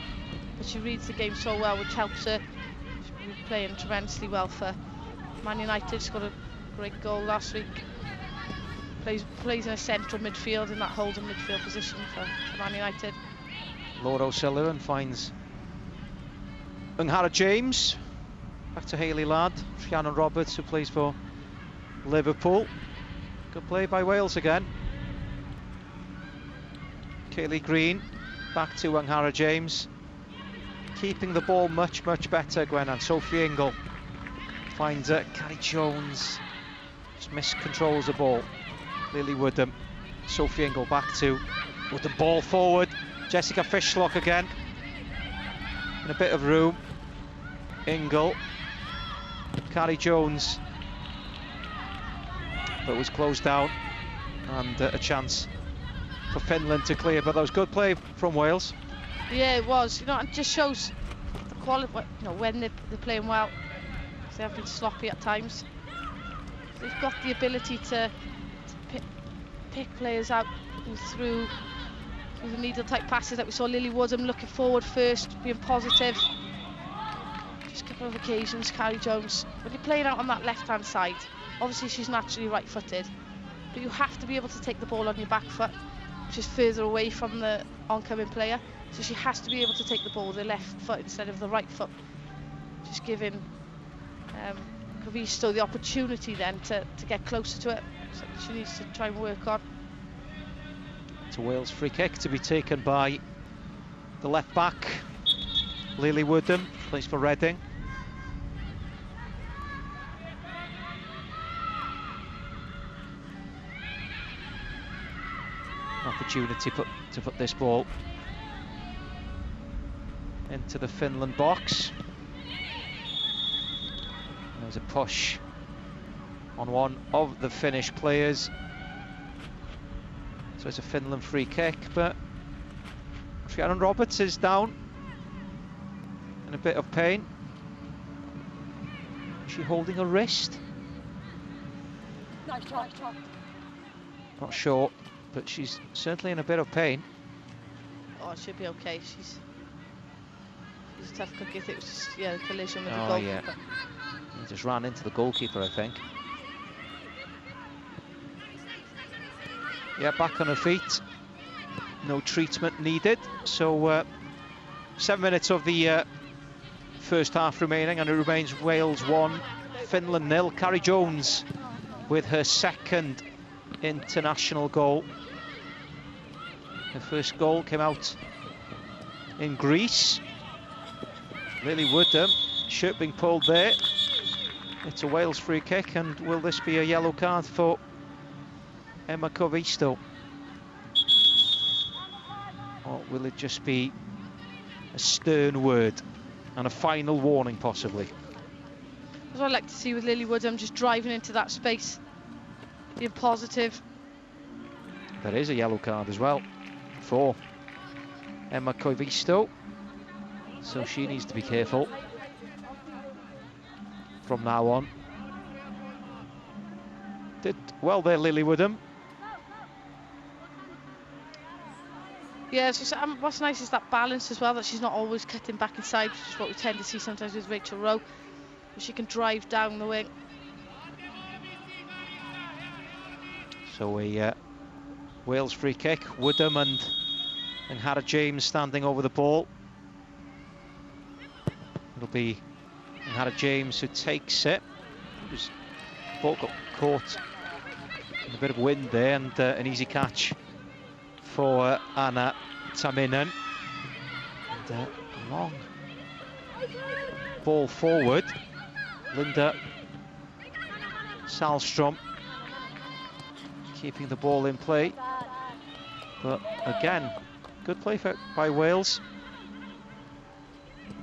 but she reads the game so well, which helps her. She's been playing tremendously well for Man United. She's got a great goal last week. Plays in a central midfield, in that holding midfield position for Man United. Laura O'Sullivan finds Unghara James. Back to Hayley Ladd. Rhiannon Roberts, who plays for Liverpool. Good play by Wales again. Kaylee Green back to Unghara James. Keeping the ball much better, Gwen, and Sophie Ingle finds Carrie Jones. Just miscontrols the ball. Lily Woodham. Sophie Ingle back to with the ball forward. Jessica Fishlock again. In a bit of room. Ingle. Carrie Jones. But was closed down, and a chance for Finland to clear. But that was good play from Wales. Yeah, it was. You know, it just shows the quality. You know, when they're playing well, they have been sloppy at times. They've got the ability to pick players out through the needle type passes that we saw Lily Woodham looking forward first, being positive. Just a couple of occasions, Carrie Jones. When you're playing out on that left-hand side, obviously she's naturally right-footed, but you have to be able to take the ball on your back foot, which is further away from the oncoming player. So she has to be able to take the ball with the left foot instead of the right foot. Just giving Kavisto the opportunity then to get closer to it. Something she needs to try and work on. It's a Wales free kick to be taken by the left back, Lily Woodham, plays for Reading. opportunity to put this ball into the Finland box. There's a push on one of the Finnish players. So it's a Finland free kick, but Rhiannon Roberts is down in a bit of pain. Is she holding her wrist? Not sure, but she's certainly in a bit of pain. Oh, it should be okay. She's a tough cookie. I think it was just, yeah, a collision with the Oh, goalkeeper. yeah. He just ran into the goalkeeper, I think. Yeah, back on her feet. No treatment needed. So 7 minutes of the first half remaining, and it remains Wales 1, Finland 0. Carrie Jones with her second international goal. Her first goal came out in Greece. Lily Woodham, shirt being pulled there. It's a Wales free kick, and will this be a yellow card for Emma Koivisto? Or will it just be a stern word and a final warning, possibly? That's what I'd like to see with Lily Woodham, just driving into that space, being positive. There is a yellow card as well for Emma Koivisto, so she needs to be careful from now on. Did well there, Lily Woodham. Yeah, it's just, what's nice is that balance as well, that she's not always cutting back inside, which is what we tend to see sometimes with Rachel Rowe. She can drive down the wing. So a Wales free kick. Woodham and Hannah James standing over the ball. It'll be Hannah James who takes it. The ball got caught in a bit of wind there, and an easy catch for Anna Taminen. And long ball forward. Linda Salstrom keeping the ball in play. But again, good play by Wales.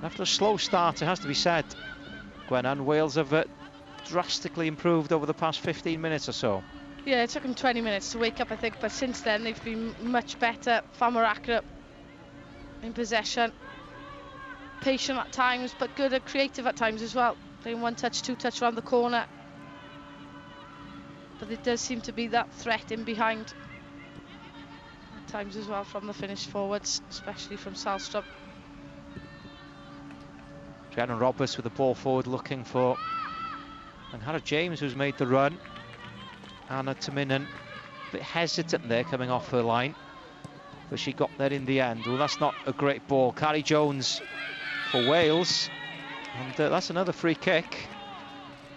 After a slow start, it has to be said, Gwen, and Wales have drastically improved over the past 15 minutes or so. Yeah, it took them 20 minutes to wake up, I think, but since then they've been much better, far more accurate in possession, patient at times, but good and creative at times as well. Playing one touch, two touch around the corner. But there does seem to be that threat in behind at times as well from the Finnish forwards, especially from Salstrom. Rhiannon Roberts with the ball forward, looking for Hannah James, who's made the run. Anna Taminen a bit hesitant there coming off her line, but she got there in the end. Well, that's not a great ball. Carrie Jones for Wales, and that's another free kick.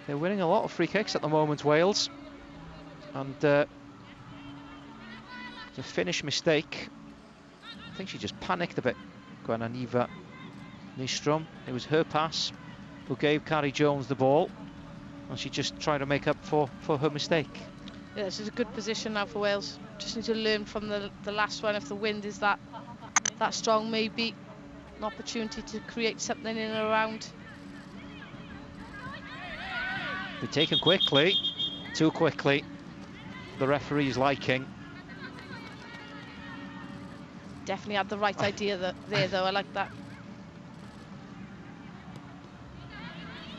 They're winning a lot of free kicks at the moment, Wales, and it's a Finnish mistake. I think she just panicked a bit, Gwenaniva Nystrom. It was her pass who gave Carrie Jones the ball, and she just tried to make up for her mistake. Yeah, this is a good position now for Wales. Just need to learn from the last one. If the wind is that strong, maybe an opportunity to create something in and around. They're taken quickly, too quickly. The referee's liking. Definitely had the right idea there, though. I like that.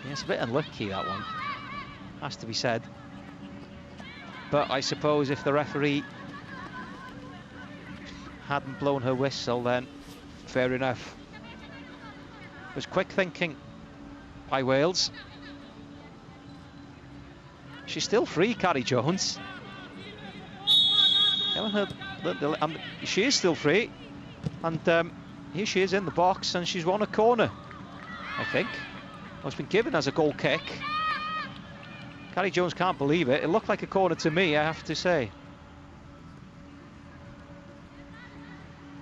Yeah, it's a bit unlucky, that one, has to be said. But I suppose if the referee hadn't blown her whistle, then fair enough. It was quick thinking by Wales. She's still free, Carrie Jones. She is still free, and here she is in the box, and she's won a corner, I think. Well, it's been given as a goal kick. Carrie Jones can't believe it. It looked like a corner to me, I have to say.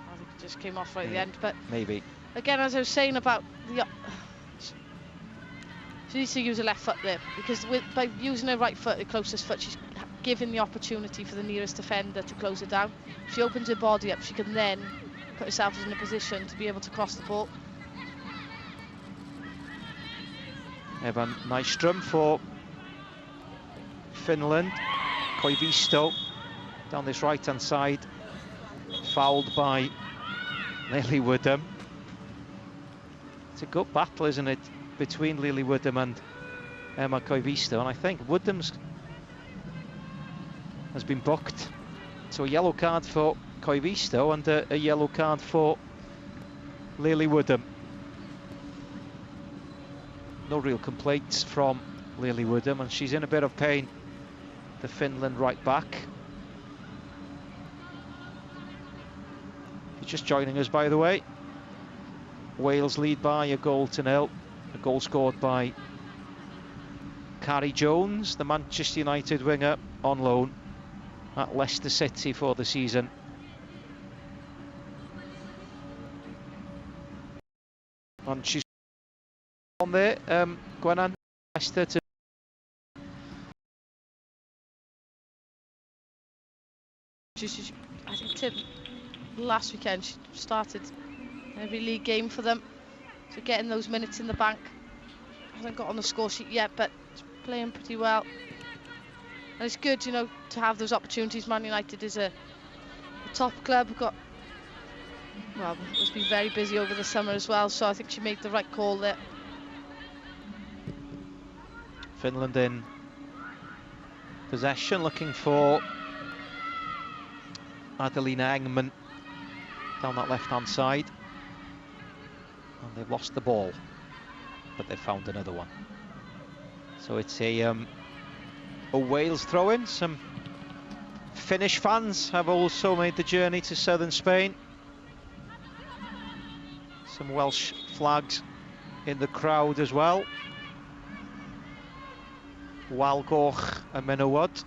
I think it just came off right at the end, but maybe. Again, as I was saying about the, she needs to use her left foot there, because by using her right foot, the closest foot, she's giving the opportunity for the nearest defender to close it down. If she opens her body up, she can then put herself in a position to be able to cross the ball. Evan Nystrom for Finland. Koivisto down this right-hand side, fouled by Lily Woodham. It's a good battle, isn't it, between Lily Woodham and Emma Koivisto, and I think Woodham's has been booked. So a yellow card for Koivisto and a yellow card for Lily Woodham. No real complaints from Lily Woodham, and she's in a bit of pain, the Finland right back. If you're just joining us, by the way, Wales lead by a 1-0. A goal scored by Carrie Jones, the Manchester United winger, on loan at Leicester City for the season. And she's on there, Gwenan, Leicester to I think last weekend she started every league game for them, so getting those minutes in the bank. Hasn't got on the score sheet yet, but playing pretty well. And it's good, you know, to have those opportunities. Man United is a top club. We've got, well, it's been very busy over the summer as well, so I think she made the right call there. Finland in possession, looking for Adelina Engman down that left-hand side. And they've lost the ball, but they've found another one. So it's a Wales throw-in. Some Finnish fans have also made the journey to southern Spain. Some Welsh flags in the crowd as well. Walgoch and Menywod.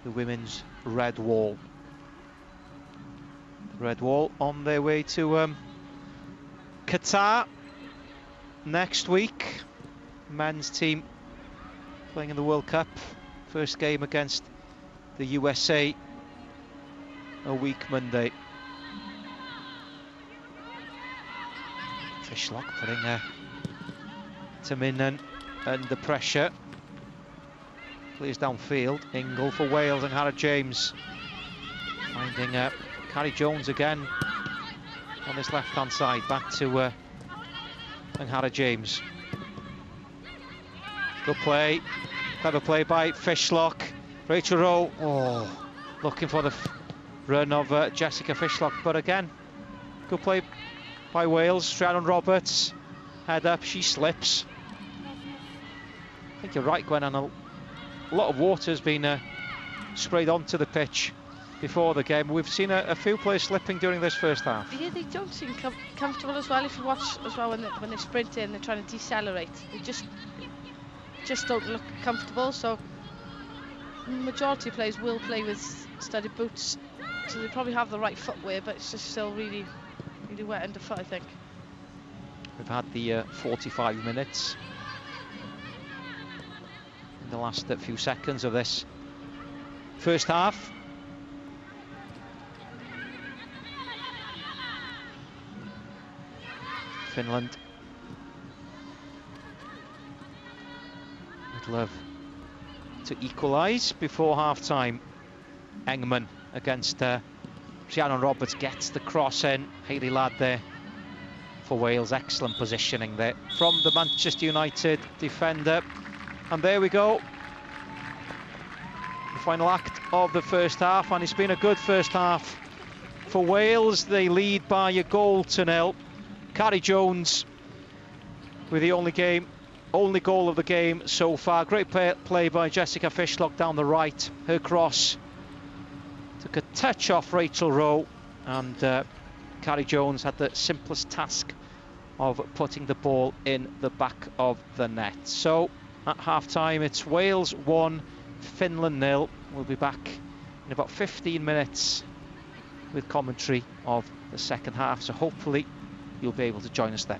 The women's Red Wall. Red Wall on their way to Qatar next week. Men's team playing in the World Cup. First game against the USA a week Monday. Fishlock putting Taminen under pressure. Plays downfield. Ingle for Wales and Hannah James finding Carrie Jones again on this left-hand side. Back to Hannah James. Good play. Clever play by Fishlock. Rachel Rowe, looking for the run of Jessica Fishlock, but again, good play by Wales. Rhiannon Roberts, head up, she slips. I think you're right, Gwen, and a lot of water has been sprayed onto the pitch before the game. We've seen a few players slipping during this first half. Yeah, they don't seem comfortable as well. If you watch as well when they sprint in, they're trying to decelerate. They just don't look comfortable. So majority of players will play with studded boots, so they probably have the right footwear, but it's just still really, really wet underfoot, I think. We've had the 45 minutes in the last few seconds of this first half. Finland would love to equalise before half-time. Engman against Rhiannon Roberts gets the cross in. Hayley Ladd there for Wales. Excellent positioning there from the Manchester United defender. And there we go. The final act of the first half, and it's been a good first half for Wales. They lead by a 1-0. Carrie Jones with the only goal of the game so far. Great play by Jessica Fishlock down the right. Her cross took a touch off Rachel Rowe, and Carrie Jones had the simplest task of putting the ball in the back of the net. So at half-time, it's Wales 1, Finland 0. We'll be back in about 15 minutes with commentary of the second half, so hopefully you'll be able to join us then.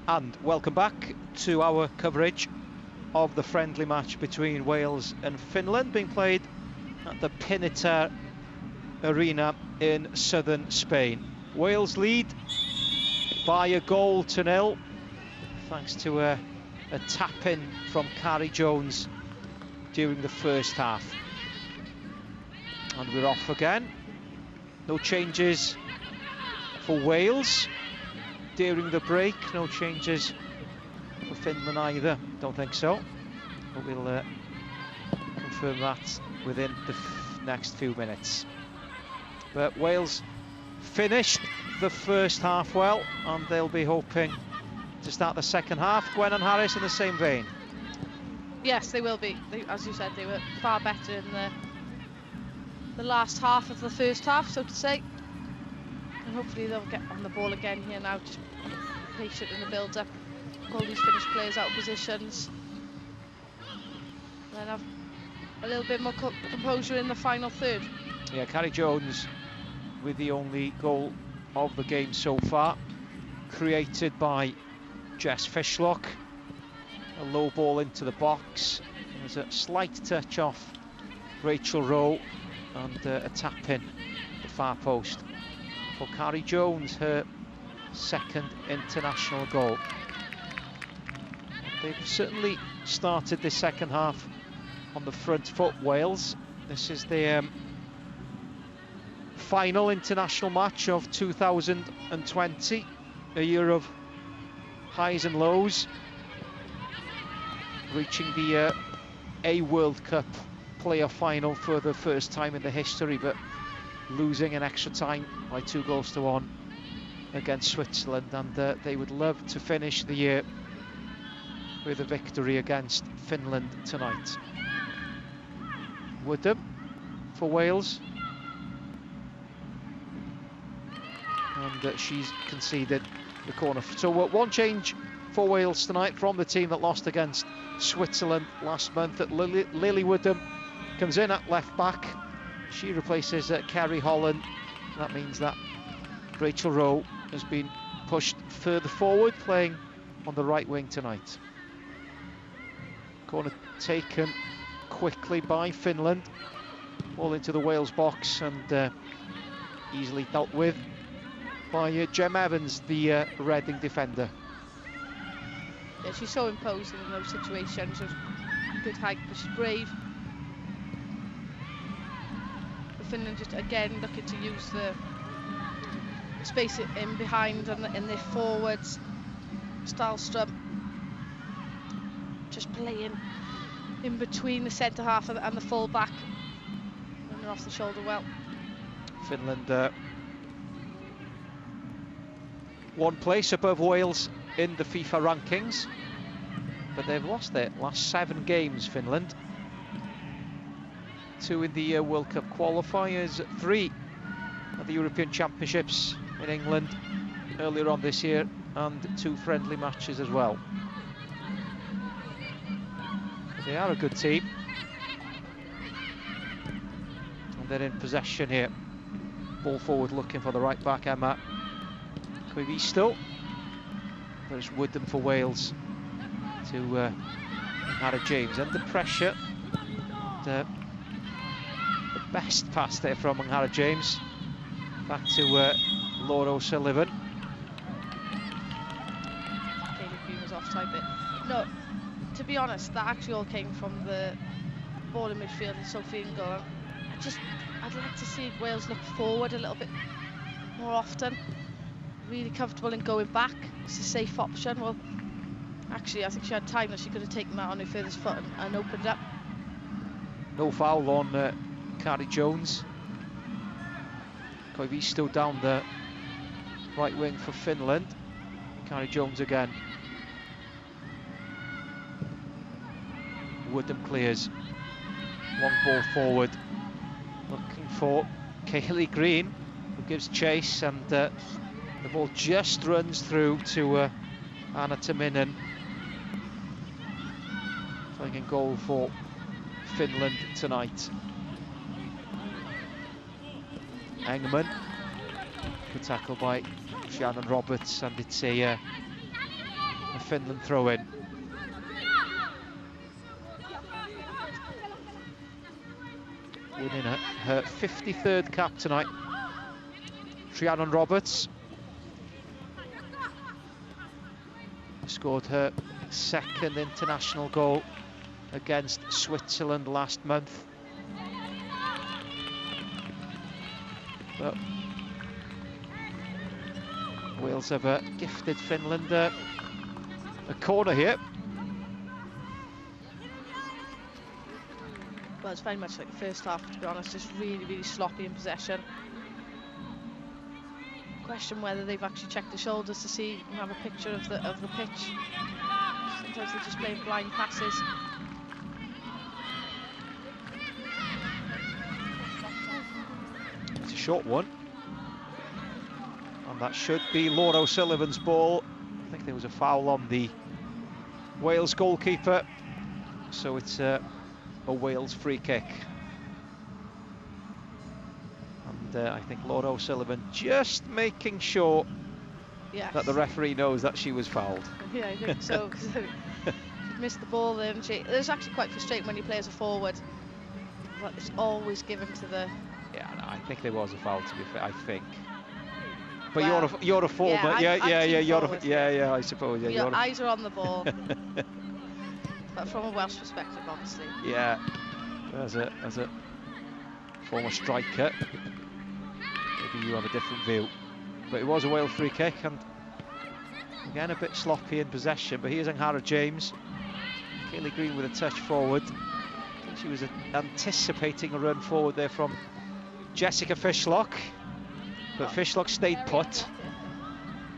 And welcome back to our coverage of the friendly match between Wales and Finland, being played at the Pinita Arena in southern Spain. Wales lead by a 1-0, thanks to a tap-in from Carrie Jones during the first half. And we're off again. No changes for Wales during the break, no changes for Finland either, don't think so. But we'll confirm that within the next few minutes. But Wales finished the first half well, and they'll be hoping to start the second half. Gwen and Harris in the same vein. Yes, they will be. As you said, they were far better in the last half of the first half, so to say. And hopefully they'll get on the ball again here now, just patient in the build-up, pull these Finnish players out of positions, and then have a little bit more composure in the final third. Yeah, Carrie Jones with the only goal of the game so far, created by Jess Fishlock. A low ball into the box. There's a slight touch off Rachel Rowe, and a tap in the far post for Carrie Jones, her second international goal. They've certainly started the second half on the front foot, Wales. This is the final international match of 2020, a year of highs and lows, reaching the A World Cup playoff final for the first time in the history, but losing in extra time by 2-1 against Switzerland, and they would love to finish the year with a victory against Finland tonight. Woodham for Wales, and she's conceded the corner. So one change for Wales tonight from the team that lost against Switzerland last month. That Lily Woodham comes in at left back. She replaces Kerry Holland. That means that Rachel Rowe has been pushed further forward, playing on the right wing tonight. Corner taken quickly by Finland, all into the Wales box, and easily dealt with by Jem Evans, the Reading defender. Yeah, she's so imposing in those situations. She's good height, but she's brave. Finland just again looking to use the space in behind and their forwards. Stalstrom just playing in between the centre half and the full back, running off the shoulder well. Finland one place above Wales in the FIFA rankings, but they've lost their last 7 games, Finland. 2 in the World Cup qualifiers, 3 at the European Championships in England earlier on this year, and 2 friendly matches as well. They are a good team, and they're in possession here. Ball forward looking for the right back, Emma Koivisto. There's Woodham for Wales to Hannah James under pressure. The best pass there from Hannah James, back to Laura O'Sullivan. Kaylee Green was offside there. No, to be honest, that actually all came from the ball in midfield and Sophie in goal. I'd like to see Wales look forward a little bit more often. Really comfortable in going back. It's a safe option. Well, actually, I think she had time that she could have taken that on her furthest foot and opened up. No foul on Carrie Jones. Koivisto down the right wing for Finland. Carrie Jones again. Woodham clears. Long ball forward. Looking for Kaylee Green, who gives chase, and the ball just runs through to Anna Taminen. Playing in goal for Finland tonight. Engman, good tackle by Shannon Roberts, and it's a Finland throw in. Winning her 53rd cap tonight. Rhiannon Roberts scored her second international goal against Switzerland last month. But Wales have gifted Finland a corner here. Well, it's very much like the first half, to be honest, just really, really sloppy in possession. Question whether they've actually checked the shoulders to see and have a picture of the pitch. Sometimes they just play blind passes. It's a short one, and that should be Laura O'Sullivan's ball. I think there was a foul on the Wales goalkeeper, so it's a Wales free kick. And I think Laura O'Sullivan just making sure that the referee knows that she was fouled. Yeah, I think so. She missed the ball there, and it's actually quite frustrating when you play as a forward. But it's always given to the. Yeah, no, I think there was a foul, to be fair. I think. But well, you're a forward. Yeah. I suppose. Yeah, your eyes are on the ball. But from a Welsh perspective, obviously. Yeah, as a former striker, maybe you have a different view. But it was a Wales free kick, and again a bit sloppy in possession. But here's Angharad James. Kaylee Green with a touch forward. I think she was anticipating a run forward there from Jessica Fishlock, but Fishlock stayed put,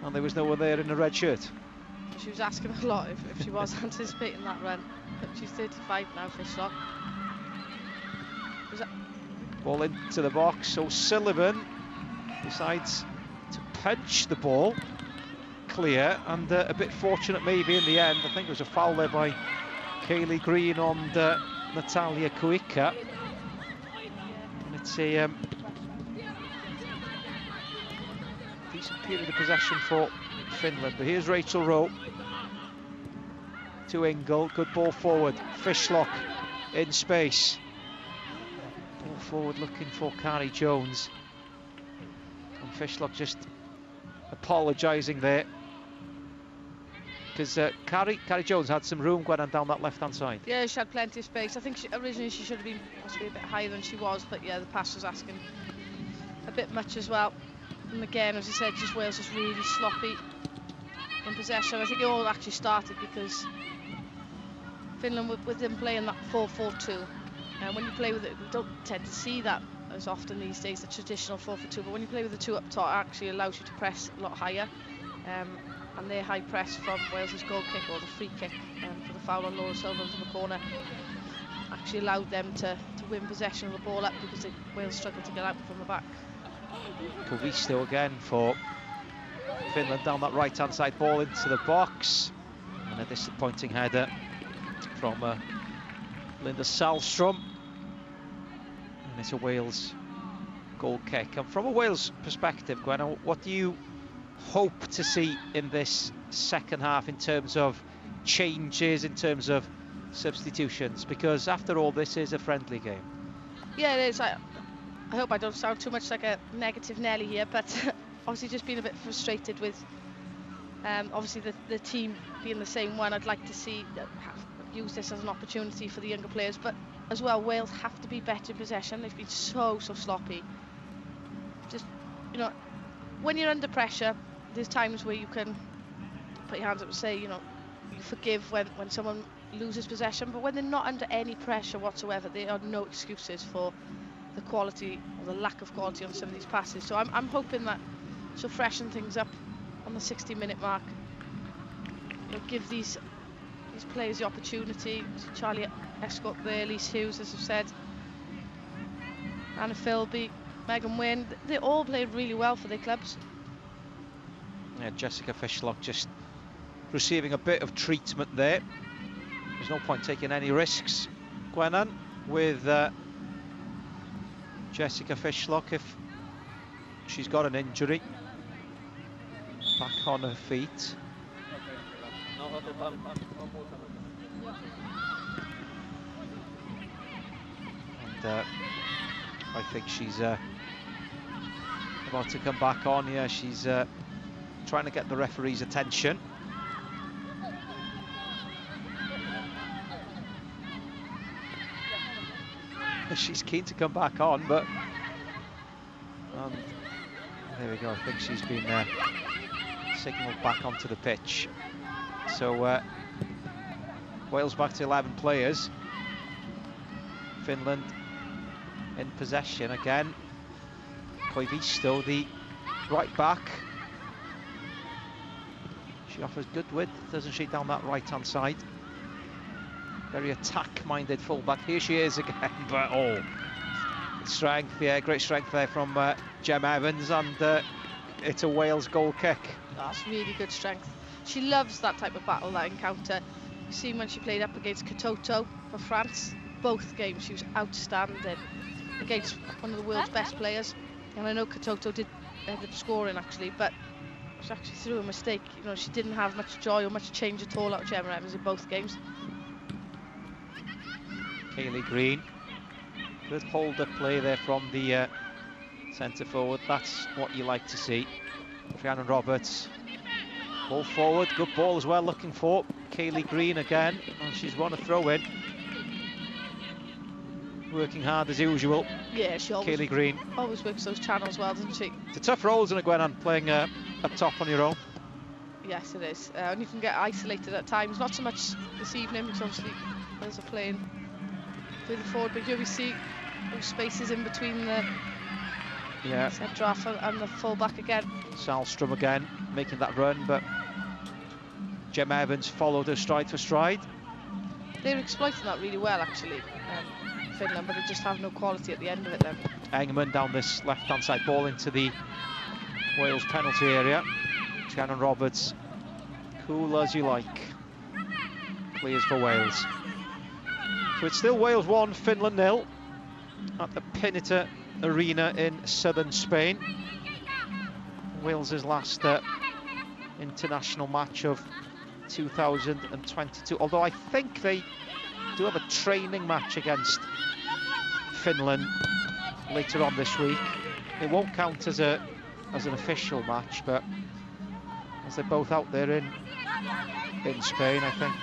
and there was no one there in a red shirt. She was asking a lot if she was anticipating that run. She's 35 now, Fishlock. Ball into the box. O'Sullivan decides to punch the ball clear, and a bit fortunate maybe in the end. I think there was a foul there by Kaylee Green on Natalia Kuika. And it's a decent period of possession for Finland. But here's Rachel Rowe to Ingle. Good ball forward. Fishlock in space. Ball forward looking for Carrie Jones. And Fishlock just apologising there, because Carrie Jones had some room going down that left-hand side. Yeah, she had plenty of space. I think originally she should have been possibly a bit higher than she was, but yeah, the pass was asking a bit much as well. And again, as I said, just Wales is really sloppy in possession. I think it all actually started because Finland, with them playing that 4-4-2, and when you play with it, we don't tend to see that as often these days, the traditional 4-4-2, but when you play with the two up top, it actually allows you to press a lot higher. And their high press from Wales's goal kick, or the free kick for the foul on Laura Sullivan from the corner, actually allowed them to win possession of the ball up, because Wales struggled to get out from the back. Koivisto again for Finland down that right-hand side, ball into the box, and a disappointing header from Linda Salstrom, and it's a Wales goal kick. And from a Wales perspective, Gwen, what do you hope to see in this second half in terms of changes, in terms of substitutions? Because after all, this is a friendly game. Yeah, it is. I hope I don't sound too much like a negative Nelly here, but obviously just being a bit frustrated with obviously the team being the same one. I'd like to see use this as an opportunity for the younger players, but as well, Wales have to be better in possession. They've been so sloppy. Just, you know, when you're under pressure, there's times where you can put your hands up and say, you know, you forgive when someone loses possession, but when they're not under any pressure whatsoever, there are no excuses for the quality or the lack of quality on some of these passes. So I'm hoping that she'll freshen things up on the 60-minute mark. You'll give these players the opportunity. Charlie Escott there, Elise Hughes, as I've said, Anna Philby, Megan Wynne, they all played really well for their clubs. Yeah, Jessica Fishlock just receiving a bit of treatment there. There's no point taking any risks, Gwenan, with Jessica Fishlock if she's got an injury. Back on her feet. And I think she's about to come back on. Yeah, she's trying to get the referee's attention. She's keen to come back on, but there we go. I think she's been signalled back onto the pitch. So Wales back to 11 players. Finland in possession again. Koivisto, the right back. She offers good width, doesn't she, down that right-hand side? Very attack-minded fullback. Here she is again, but oh, strength, yeah, great strength there from Gem Evans, and it's a Wales goal kick. That's really good strength. She loves that type of battle, that encounter. You see when she played up against Katoto for France, both games she was outstanding against one of the world's best players. And I know Katoto did end up scoring actually, but she actually threw a mistake. You know, she didn't have much joy or much change at all out of Gemma Evans in both games. Kaylee Green, good hold-up play there from the centre forward. That's what you like to see. Rhiannon Roberts, ball forward, good ball as well. Looking for Kaylee Green again, and she's won a throw-in. Working hard as usual. Yeah, she always, Kaylee Green always works those channels well, doesn't she? It's a tough role, isn't it, Gwennan, playing up top on your own? Yes, it is. And you can get isolated at times. Not so much this evening, because obviously Wales are playing further forward. But here we see those spaces in between the centre half and the full back again. Salstrom again making that run, but Gem Evans followed her stride for stride. They're exploiting that really well, actually, Finland, but they just have no quality at the end of it then. Engman down this left-hand side, ball into the Wales penalty area. Rhiannon Roberts, cool as you like, clears for Wales. So it's still Wales 1, Finland 0 at the Pinita Arena in southern Spain. Wales' last international match of 2022, although I think they do have a training match against Finland later on this week. It won't count as an official match, but as they're both out there in Spain, I think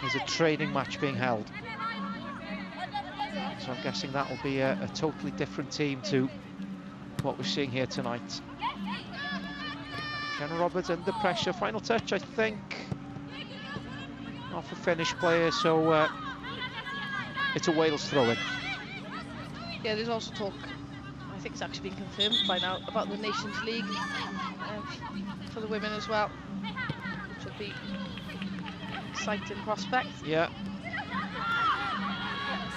there's a training match being held. So I'm guessing that'll be a totally different team to what we're seeing here tonight. Rhiannon Roberts under pressure, final touch I think off a Finnish player, so it's a Wales throw-in. Yeah, there's also talk, I think it's actually been confirmed by now, about the Nations League for the women as well, which would be an exciting prospect. Yeah.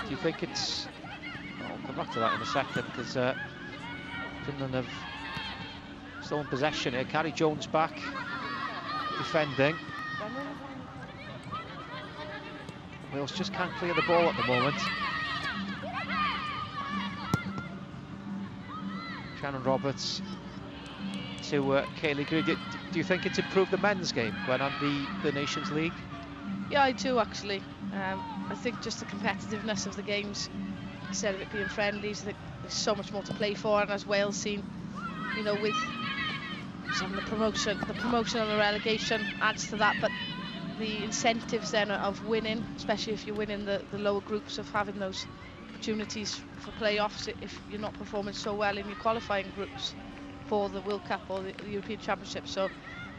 Do you think it's... I'll come back to that in a second, because Finland have still in possession here. Carrie Jones back, defending. Wales just can't clear the ball at the moment. Rhiannon Roberts to Kaylee Green. Do you think it's improved the men's game when on the Nations League? Yeah, I do actually. I think just the competitiveness of the games, instead of it being friendlies, I think there's so much more to play for. And as Wales seen, you know, with some of the promotion and the relegation adds to that, but the incentives then of winning, especially if you're winning the lower groups, of having those opportunities for playoffs if you're not performing so well in your qualifying groups for the World Cup or the European Championship. So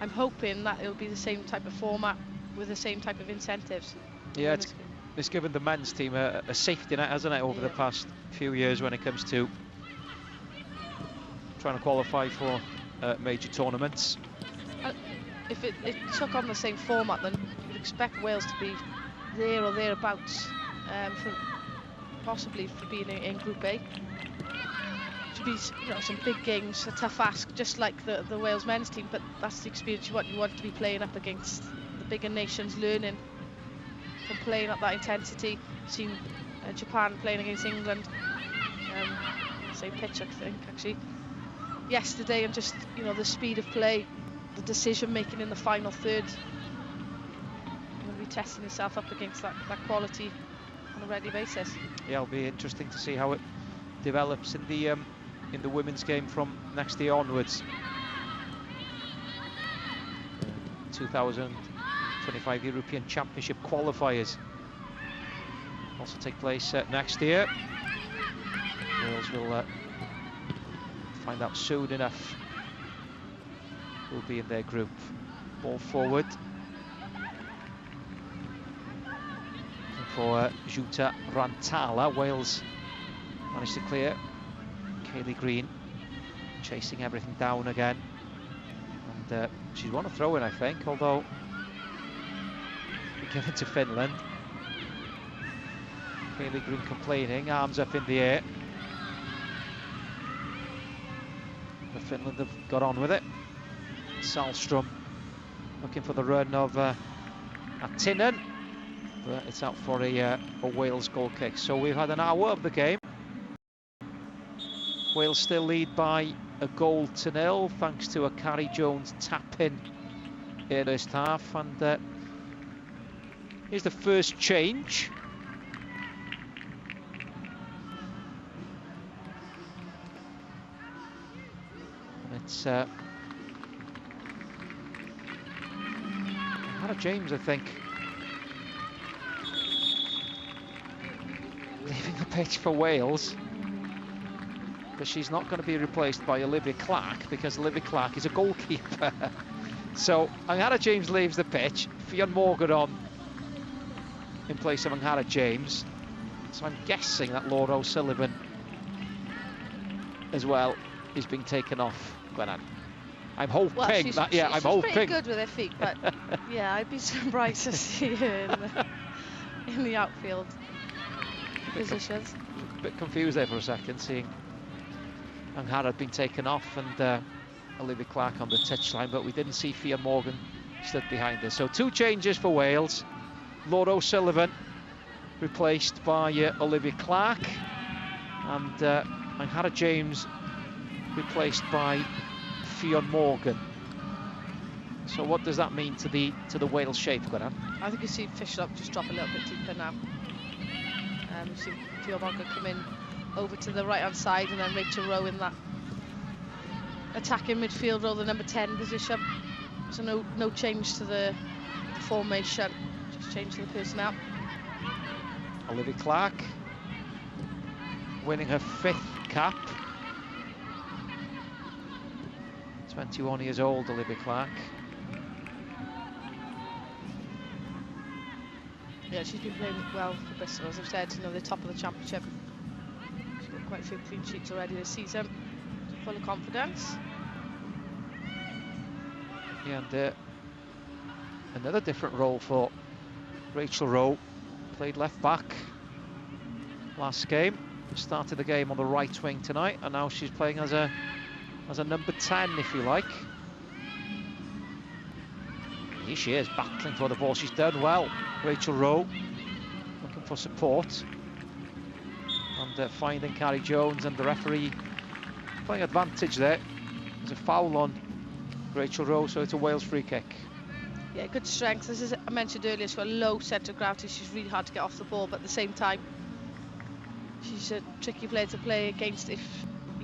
I'm hoping that it'll be the same type of format with the same type of incentives. Yeah, it's given the men's team a safety net, hasn't it, over the past few years when it comes to trying to qualify for major tournaments. If it took on the same format, then you'd expect Wales to be there or thereabouts, possibly for being in Group A. To be, you know, some big games, a tough ask, just like the Wales men's team. But that's the experience you want to be playing up against the bigger nations, learning from playing at that intensity. Seen Japan playing against England, same pitch I think actually yesterday, and just, you know, the speed of play the decision making in the final third. You're going to be testing yourself up against that quality on a regular basis. Yeah, it'll be interesting to see how it develops in the women's game from next year onwards. 2025 European Championship qualifiers also take place next year. Wales will find out soon enough who'll be in their group. Ball forward for Jutta Rantala. Wales managed to clear. Kaylee Green chasing everything down again, and she's won a throw-in, I think, although given to Finland. Kaylee Green complaining, arms up in the air. But Finland have got on with it. Salstrom looking for the run of Attinen, but it's out for a Wales goal kick. So we've had an hour of the game. Wales still lead by a 1-0 thanks to a Carrie Jones tap-in in the first half. And here's the first change. And it's Hannah James, I think, leaving the pitch for Wales. But she's not going to be replaced by Olivia Clark, because Olivia Clark is a goalkeeper. So Hannah James leaves the pitch. Fionn Morgan on in place of Hannah James. So I'm guessing that Laura O'Sullivan as well is being taken off. Gwennan, I'm hoping that. Yeah, I'm hoping. She's pretty good with her feet, but yeah, I'd be surprised to see her in the outfield positions. A bit confused there for a second, seeing Hannah had been taken off and Olivia Clark on the touchline, but we didn't see Fionn Morgan stood behind her. So two changes for Wales. Laura O'Sullivan replaced by Olivia Clark, and Hannah James replaced by Fionn Morgan. So what does that mean to the Wales shape, Gwennan? I think you see Fishlop just drop a little bit deeper now. You see Fionn Morgan come in over to the right hand side, and then Rachel Rowe in that attacking midfield role, the number 10 position. So no change to the formation, just change to the personnel. Olivia Clark winning her 5th cap. 21 years old, Olivia Clark. Yeah, she's been playing well for Bristol, as I've said. You know, they're top of the championship. She's got quite a few clean sheets already this season. Full of confidence. Yeah, and another different role for Rachel Rowe. Played left back last game. Started the game on the right wing tonight, and now she's playing as a number 10, if you like. Here she is, battling for the ball. She's done well, Rachel Rowe, looking for support. And finding Carrie Jones, and the referee playing advantage there. There's a foul on Rachel Rowe, so it's a Wales free kick. Yeah, good strength. As I mentioned earlier, she's got a low centre of gravity. She's really hard to get off the ball, but at the same time, she's a tricky player to play against if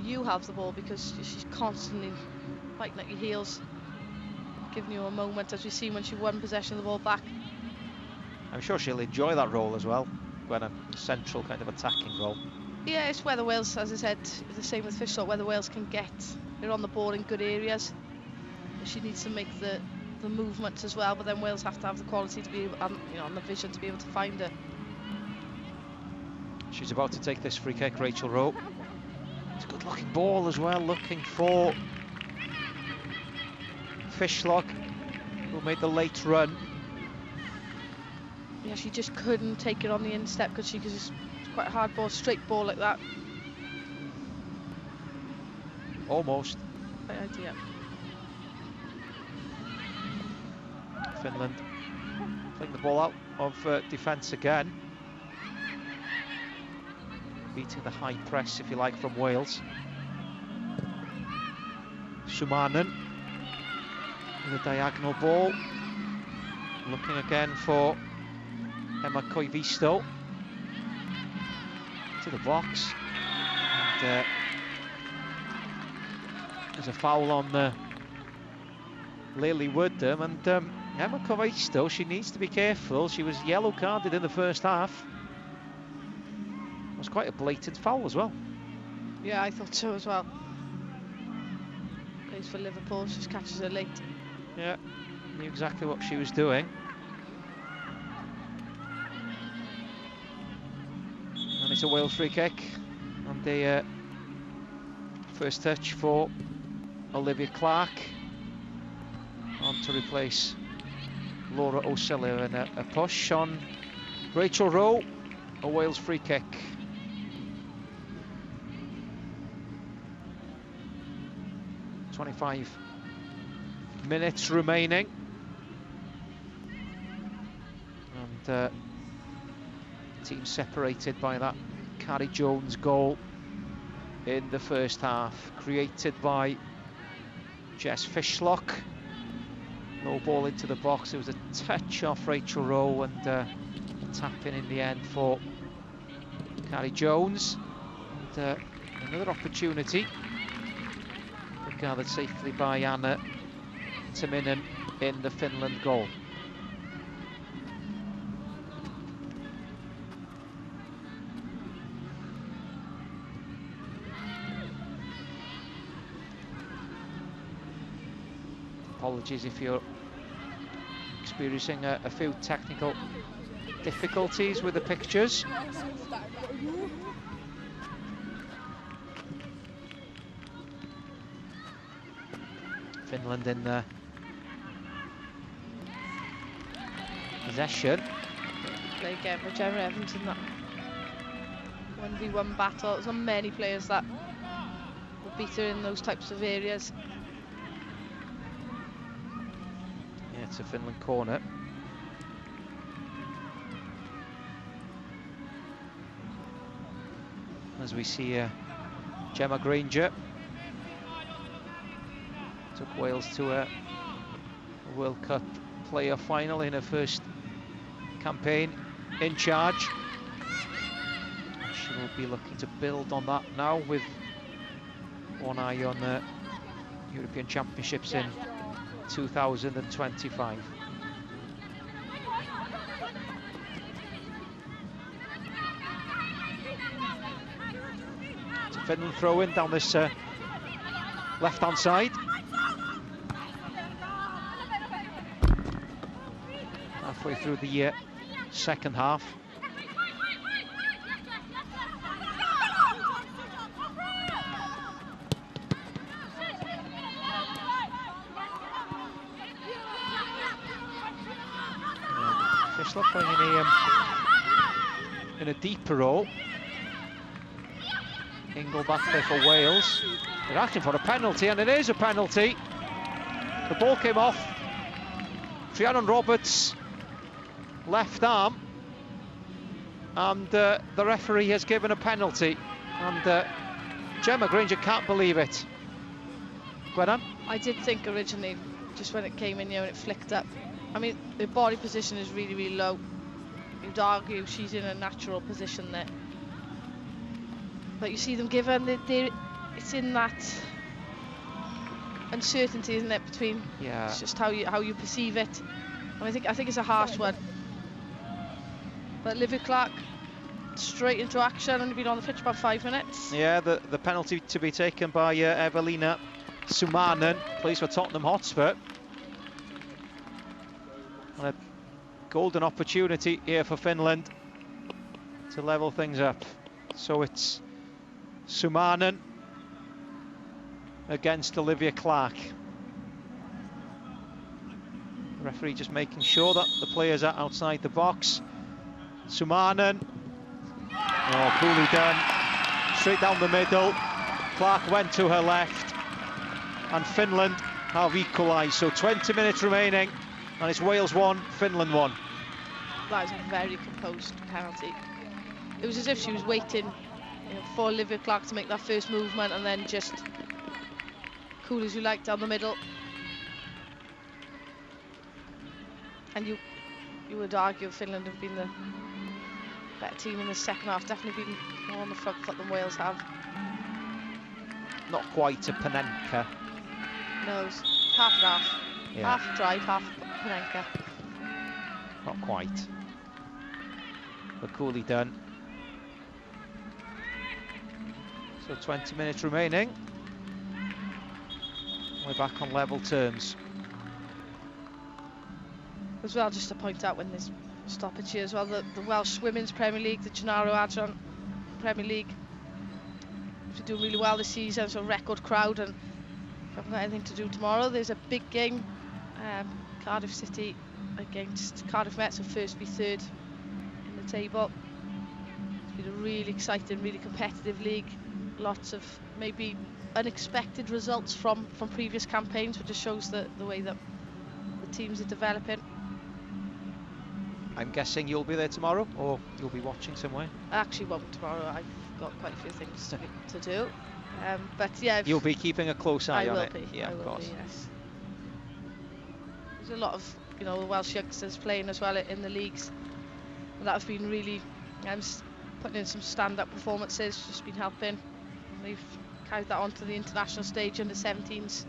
you have the ball, because she's constantly fighting at your heels, giving you a moment, as we've seen when she won possession of the ball back. I'm sure she'll enjoy that role as well, when a central kind of attacking role. Yeah, it's whether Wales, as I said, the same with Fishlop, whether Wales can get her on the ball in good areas. She needs to make the movements as well, but then Wales have to have the quality to be able, and the vision to be able to find her. She's about to take this free kick, Rachel Rowe. It's a good-looking ball as well, looking for Fishlock, who made the late run. Yeah, she just couldn't take it on the instep, because it's quite a hard ball, straight ball like that. Almost. Great idea. Finland playing the ball out of defence again. Beating the high press, if you like, from Wales. Shumanen with a diagonal ball. Looking again for Emma Koivisto. To the box. And, there's a foul on Lily Woodham, and Emma Koivisto, she needs to be careful. She was yellow carded in the first half. It was quite a blatant foul as well. Yeah, I thought so as well. Plays for Liverpool, she just catches her late. Yeah, knew exactly what she was doing. And it's a Wales free kick. And the first touch for Olivia Clark. On to replace Laura O'Sullivan, and a push on Rachel Rowe. A Wales free kick. .25 minutes remaining, and the team separated by that Carrie Jones goal in the first half, created by Jess Fishlock. Low ball into the box. It was a touch off Rachel Rowe, and a tap in the end for Carrie Jones. And another opportunity gathered safely by Anna Taminen in the Finland goal. Apologies if you're experiencing a few technical difficulties with the pictures. Finland in possession. Play again for Gemma Evans in that 1v1 battle. There's not many players that will beat her in those types of areas. Yeah, it's a Finland corner. As we see Gemma Granger took Wales to a World Cup player final in her first campaign in charge. She will be looking to build on that now, with one eye on the European Championships in 2025. It's a Finland throw in down this left-hand side. Halfway through the second half. Fishlock playing in a deeper role. Ingle back there for Wales. They're acting for a penalty, and it is a penalty. The ball came off Rhiannon Roberts' left arm, and the referee has given a penalty, and Gemma Granger can't believe it. Gwennan? I did think originally, just when it came in here and it flicked up, I mean, the body position is really, really low. You'd argue she's in a natural position there. But you see them give her, it's in that uncertainty, isn't it, between, yeah, it's just how you perceive it. And I think it's a harsh one. But Olivia Clark straight into action, only been on the pitch about 5 minutes. Yeah, the penalty to be taken by Evelina Sumanen, plays for Tottenham Hotspur. And a golden opportunity here for Finland to level things up. So it's Sumanen against Olivia Clark. The referee just making sure that the players are outside the box. Sumanen. Oh, coolly done. Straight down the middle. Clark went to her left. And Finland have equalised. So 20 minutes remaining. And it's Wales 1, Finland 1. That was a very composed penalty. It was as if she was waiting, for Olivia Clark to make that first movement, and then just cool as you like down the middle. And you would argue Finland have been the better team in the second half, definitely been more on the front foot than Wales have. Not quite a Panenka. No, it's half and half. Yeah. Half drive, half Panenka. Not quite. But coolly done. So 20 minutes remaining. We're back on level terms. As well, just to point out when there's stoppage here as well, the Welsh Women's Premier League, the Gennaro Adrian Premier League, is doing really well this season, so record crowd, and if I haven't got anything to do tomorrow, there's a big game, Cardiff City against Cardiff Met, so first be third in the table. It's been a really exciting, really competitive league, lots of maybe unexpected results from previous campaigns, which just shows the way that the teams are developing. I'm guessing you'll be there tomorrow, or you'll be watching somewhere? I actually won't tomorrow. I've got quite a few things to do. But yeah, you'll be keeping a close eye on it. Yeah, of course. Yes. There's a lot of the Welsh youngsters playing as well in the leagues, and that have been really putting in some stand-up performances. Just been helping. They've carried that on to the international stage under 17s.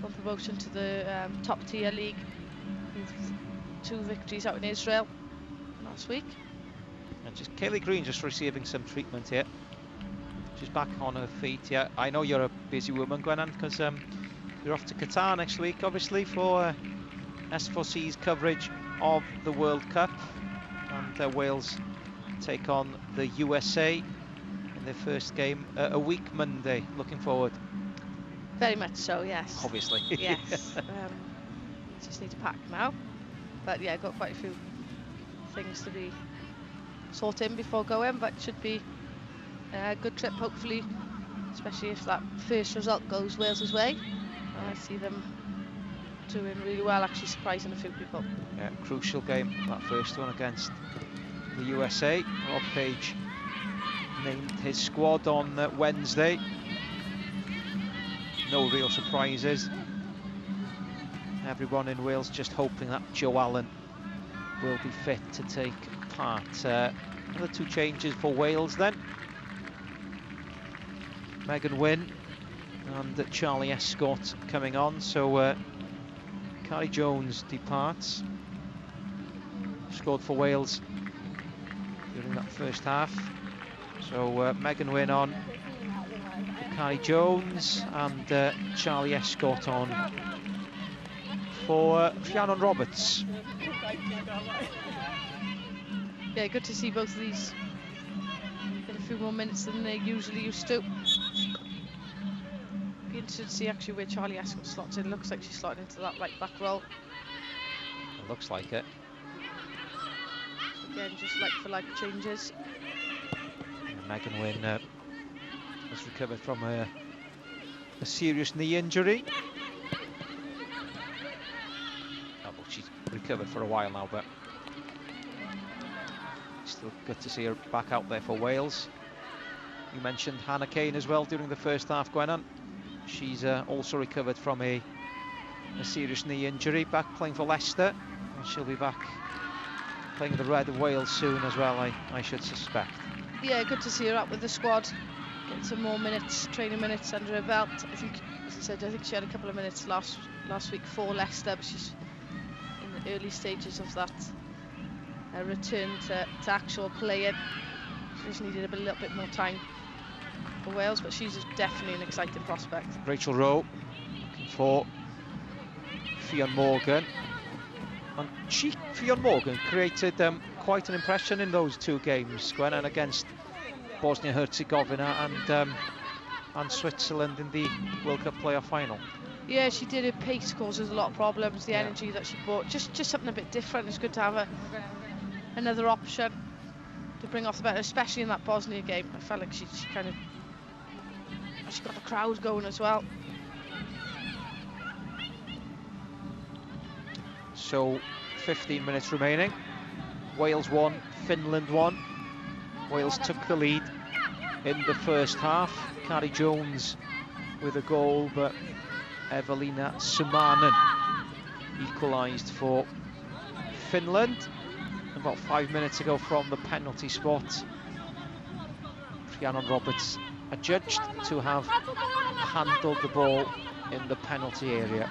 On promotion to the top tier league. With 2 victories out in Israel last week. And just Kaylee Green just receiving some treatment here. She's back on her feet. Yeah, I know you're a busy woman, Gwennan, because you're off to Qatar next week, obviously, for S4C's coverage of the World Cup. And Wales take on the USA in their first game a week Monday. Looking forward. Very much so, yes. Obviously. Yes. Just need to pack now. But yeah, got quite a few things to be sorted before going, but should be a good trip, hopefully, especially if that first result goes Wales' way. I see them doing really well, actually surprising a few people. Yeah, crucial game, that first one against the USA. Rob Page named his squad on Wednesday. No real surprises. Everyone in Wales just hoping that Joe Allen will be fit to take part. Another 2 changes for Wales then. Megan Wynne and Charlie Escott coming on. So Carrie Jones departs. Scored for Wales during that first half. So Megan Wynne on, Carrie Jones, and Charlie Escott on for Rhiannon Roberts. Yeah, good to see both of these get a few more minutes than they usually used to. Be interested to see actually where Charlie Escott slots in. Looks like she's slotted into that right back role. It looks like it. So again, just like for like changes. Megan Wynne has recovered from a serious knee injury. She's recovered for a while now, but still good to see her back out there for Wales. You mentioned Hannah Kane as well during the first half, Gwennan. She's also recovered from a serious knee injury, back playing for Leicester, and she'll be back playing the Red of Wales soon as well, I should suspect. Yeah, good to see her up with the squad, getting some more minutes, training minutes under her belt. I think, as I said, I think she had a couple of minutes last week for Leicester, but she's early stages of that return to actual playing. She just needed a little bit more time for Wales, but she's definitely an exciting prospect. Rachel Rowe looking for Fionn Morgan, and Fionn Morgan created quite an impression in those 2 games, Gwen, and against Bosnia-Herzegovina and Switzerland in the World Cup playoff final. Yeah, she did. Her pace causes a lot of problems. The energy that she brought, just something a bit different. It's good to have another option to bring off the bat, especially in that Bosnia game. I felt like she kind of got the crowd going as well. So 15 minutes remaining. Wales 1, Finland 1. Wales took the lead in the first half. Carrie Jones with a goal, but Evelina Sumanen equalised for Finland about 5 minutes ago from the penalty spot. Rhiannon Roberts adjudged to have handled the ball in the penalty area.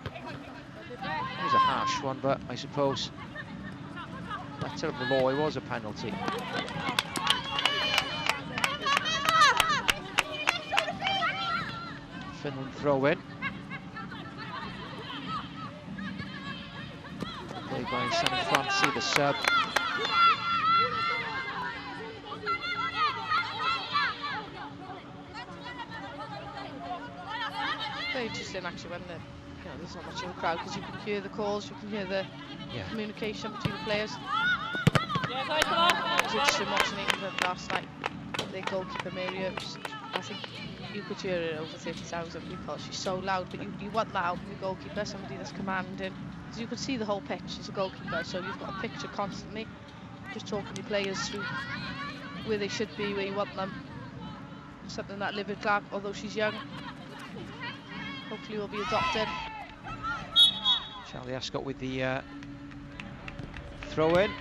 It was a harsh one, but I suppose letter of the law, it was a penalty. Finland throw in. Played by Sammy Francie, the sub. Very interesting actually when there's not much of a crowd, because you can hear the calls, you can hear the communication between the players. It was interesting watching England last night. The goalkeeper Mary, I think you could hear it over 30,000 people. She's so loud, but you want that out of the goalkeeper, somebody that's commanding. Because you can see the whole pitch, she's a goalkeeper, so you've got a picture constantly, just talking to players through where they should be, where you want them. Something that Liv Clark, although she's young, hopefully will be adopted. Charlie Ascott with the throw in.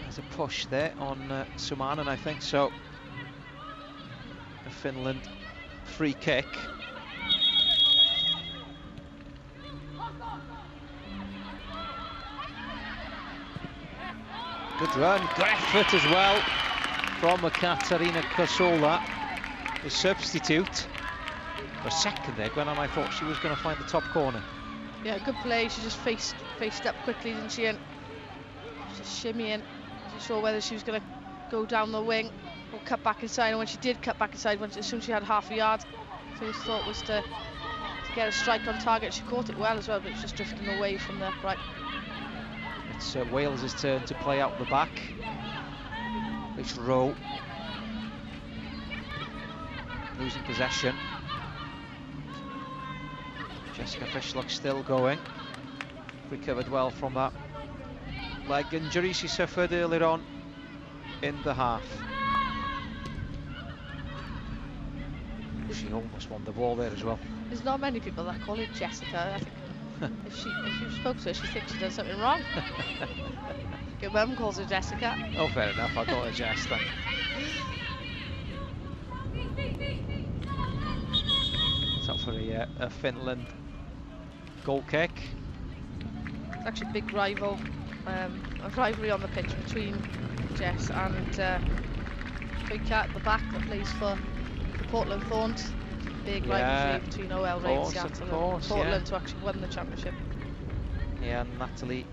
There's a push there on Sumanen, I think, so a Finland free kick. Good run, good effort as well from Katarina Kosola, the substitute. For a second there, Gwen, and I thought she was going to find the top corner. Yeah, good play. She just faced up quickly, didn't she? And just shimmying. Wasn't sure whether she was going to go down the wing or cut back inside. And when she did cut back inside, as soon as she had half a yard, first thought was to get a strike on target. She caught it well as well, but it was just drifting away from the right. It's Wales' turn to play out the back. It's Rowe losing possession. Jessica Fishlock still going. Recovered well from that leg injury she suffered earlier on in the half. She almost won the ball there as well. There's not many people that call her Jessica. I think if you spoke to her, she thinks she done something wrong. Your mum calls her Jessica. Oh, fair enough. I call her Jess then. It's up for a Finland goal kick. It's actually a big a rivalry on the pitch between Jess and Kuika at the back that plays for the Portland Thorns. Big rivalry between OL Reign, Seattle and Portland to actually win the championship. Yeah, Natalie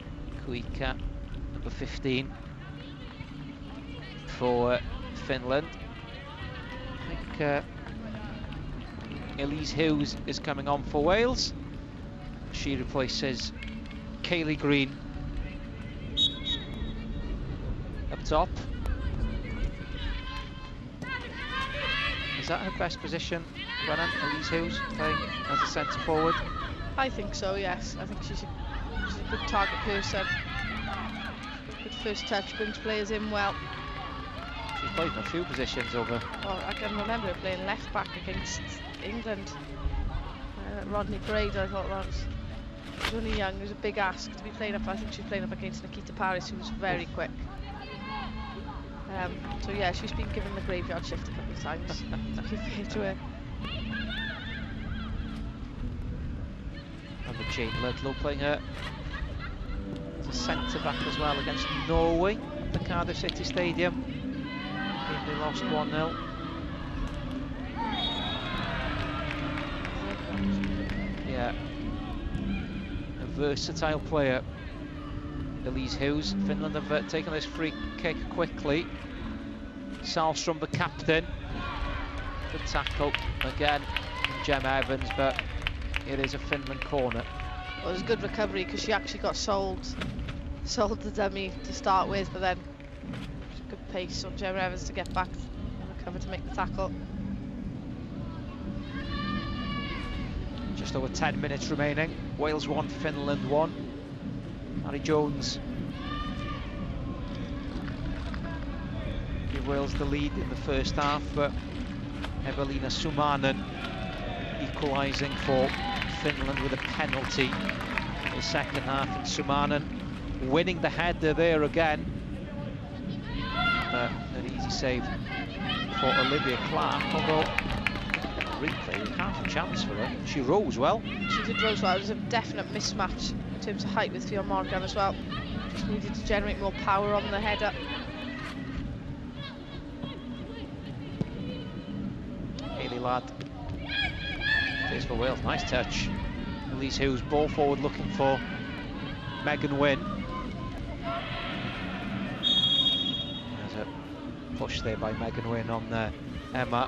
Kuika, number 15 for Finland. I think Elise Hughes is coming on for Wales. She replaces Kaylee Green up top. Is that her best position, Brennan? Elise Hughes playing as a centre forward? I think so, yes. I think she's a good target person. Good first touch, brings players in well. She's played in a few positions over. Oh, I can remember her playing left back against England. Rodney Parade, I thought that was only young. It was a big ask to be playing up. I think she was playing up against Nikita Paris, who was very quick. So yeah, she's been given the graveyard shift a couple of times. To be fair to her. And the Jane Ludlow playing her as a centre back as well against Norway at the Cardiff City Stadium. They lost 1-0. Yeah, a versatile player, Elise Hughes. Finland have taken this free kick quickly. Salstrom, the captain. Good tackle again from Gemma Evans, but it is a Finland corner. Well, it was a good recovery because she actually got sold the dummy to start with, but then good pace on Gemma Evans to get back and recover to make the tackle. Just over 10 minutes remaining. Wales 1, Finland 1. Harry Jones give Wales the lead in the first half, but Evelina Sumanen equalising for Finland with a penalty in the second half, and Sumanen winning the header there again. An easy save for Olivia Clark, although replay, half a chance for her. She rose well. She did rose well. It was a definite mismatch in terms of height with Fia Morgan as well. Just needed to generate more power on the header. Hayley Ladd plays for Wales. Nice touch. Elise Hughes, ball forward looking for Megan Wynn. There's a push there by Megan Wynn on Emma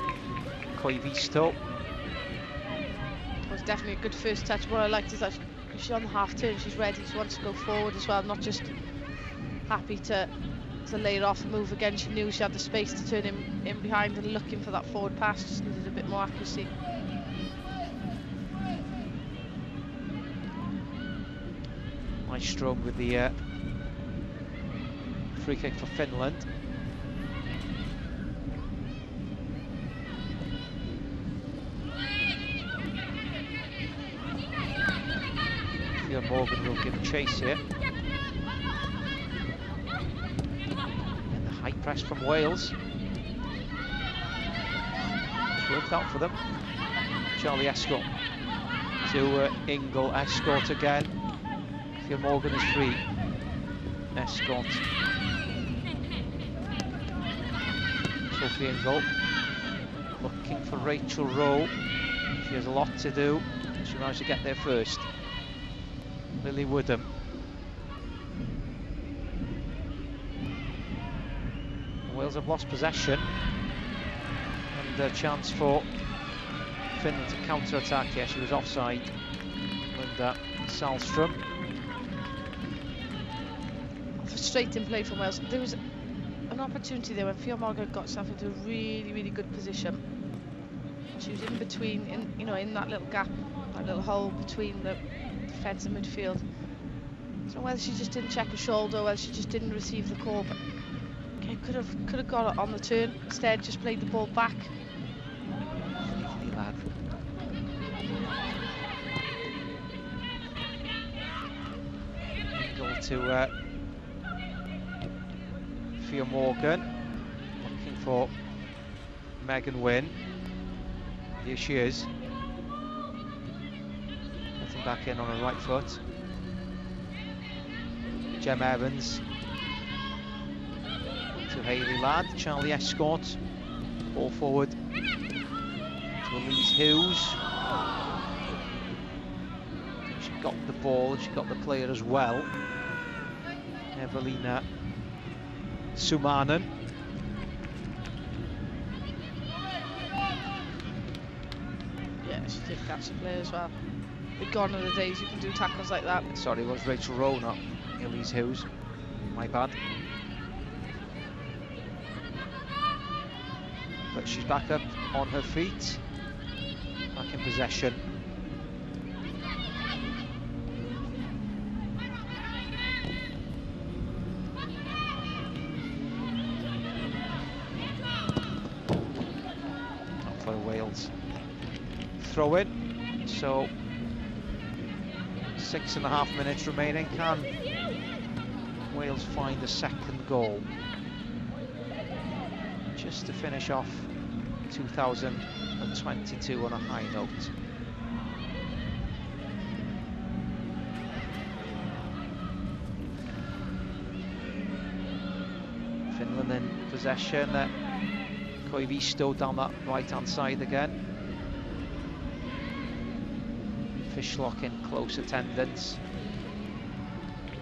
Koivisto. It was definitely a good first touch. What I liked is that she's on the half turn, she's ready, she wants to go forward as well, not just happy to lay it off and move again. She knew she had the space to turn in behind and looking for that forward pass, just needed a bit more accuracy. Nice stroke with the free kick for Finland. Fia Morgan will give chase here. And the high press from Wales. It's worked out for them. Charlie Escott to Ingle. Escott again. Fia Morgan is free. Escott. Sophie Ingle looking for Rachel Rowe. She has a lot to do. She managed to get there first. Lily Woodham. Wales have lost possession. And a chance for Finland to counter-attack. Yeah, she was offside. Linda Salstrom. Frustrating play from Wales. There was an opportunity there when Fia Morgan got herself into a really good position. She was in between, in that little gap, that little hole between the defence and midfield. So whether she just didn't check her shoulder, whether she just didn't receive the call, but okay, could have got it on the turn. Instead, just played the ball back. Lad. Ingle to Fia Morgan, looking for Megan Wynn. Here she is. Getting back in on her right foot. Gem Evans to Hayley Ladd. Charlie Escott. Ball forward to Elise Hughes. She got the ball, she got the player as well. Evelina Sumanen. Yeah, she did catch the player as well. But gone are the days you can do tackles like that. Sorry, it was Rachel Rowe, not Elise Hughes. My bad. But she's back up on her feet. Back in possession. Not for Wales. Throw in. So 6.5 minutes remaining. Can Wales find a second goal just to finish off 2022 on a high note? Finland in possession. Koivisto down that right hand side again. Fishlock in close attendance.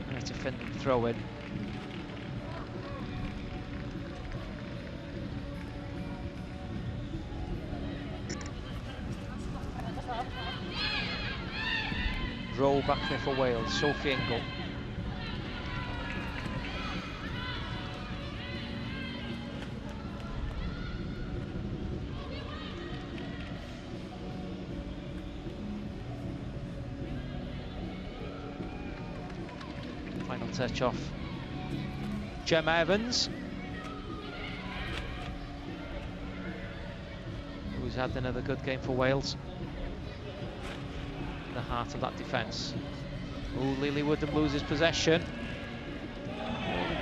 And it's a Finland throw in. Roll back there for Wales. Sophie Ingle. Final touch off Gem Evans, who's had another good game for Wales. in the heart of that defence. Oh, Lily Woodham loses possession.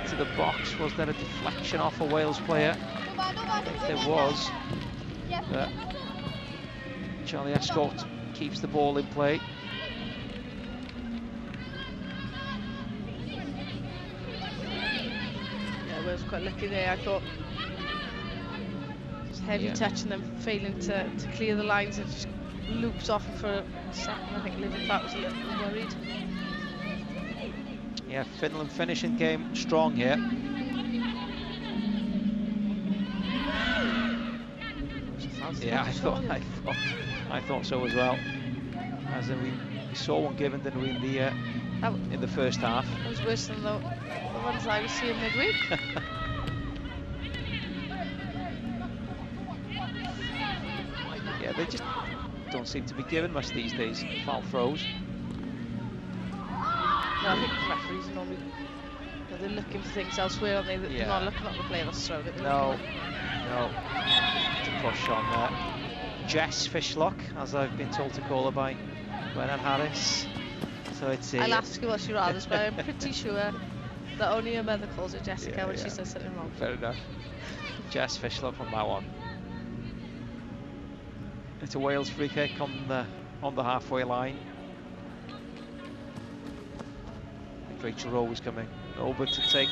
Into the box. Was there a deflection off a Wales player? I think there was. But Charlie Escott keeps the ball in play. Yeah, Wales quite lucky there, I thought. Just heavy touch and then failing to clear the lines. It just loops off for a second. I think Liverpool was a little worried. Yeah, Finland finishing game strong here. Yeah, I thought so as well. As in we saw one given, didn't we, in the first half? That was worse than the ones I was seeing midweek. Yeah, they just don't seem to be given much these days. Foul throws. No, I think the referees are normally they're looking for things elsewhere, aren't they? They're not looking at the player that's thrown it. No. To push on there. Jess Fishlock, as I've been told to call her by Gwen and Harris. So it's I'll ask you what she rather, but I'm pretty sure that only her mother calls her Jessica when she says something wrong. Fair enough. Jess Fishlock on that one. It's a Wales free kick on the halfway line. Rachel Rowe is coming over to take.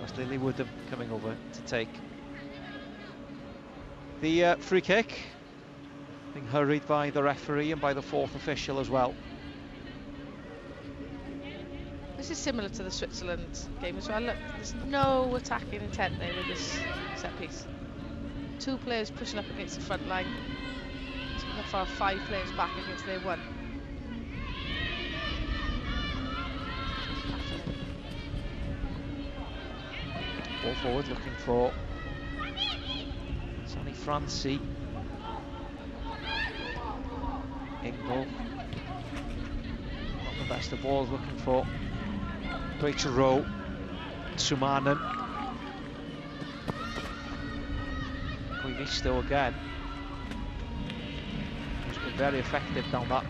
That's Lily Woodham coming over to take the free kick. Being hurried by the referee and by the fourth official as well. This is similar to the Switzerland game as well. Look, there's no attacking intent there with this set piece. Two players pushing up against the front line. It's enough for 5 players back against their 1. Ball forward looking for Sonny Francie. Ingle. Not the best of balls, looking for Rachel Rowe. Sumanen. Koivisto again. He's been very effective down that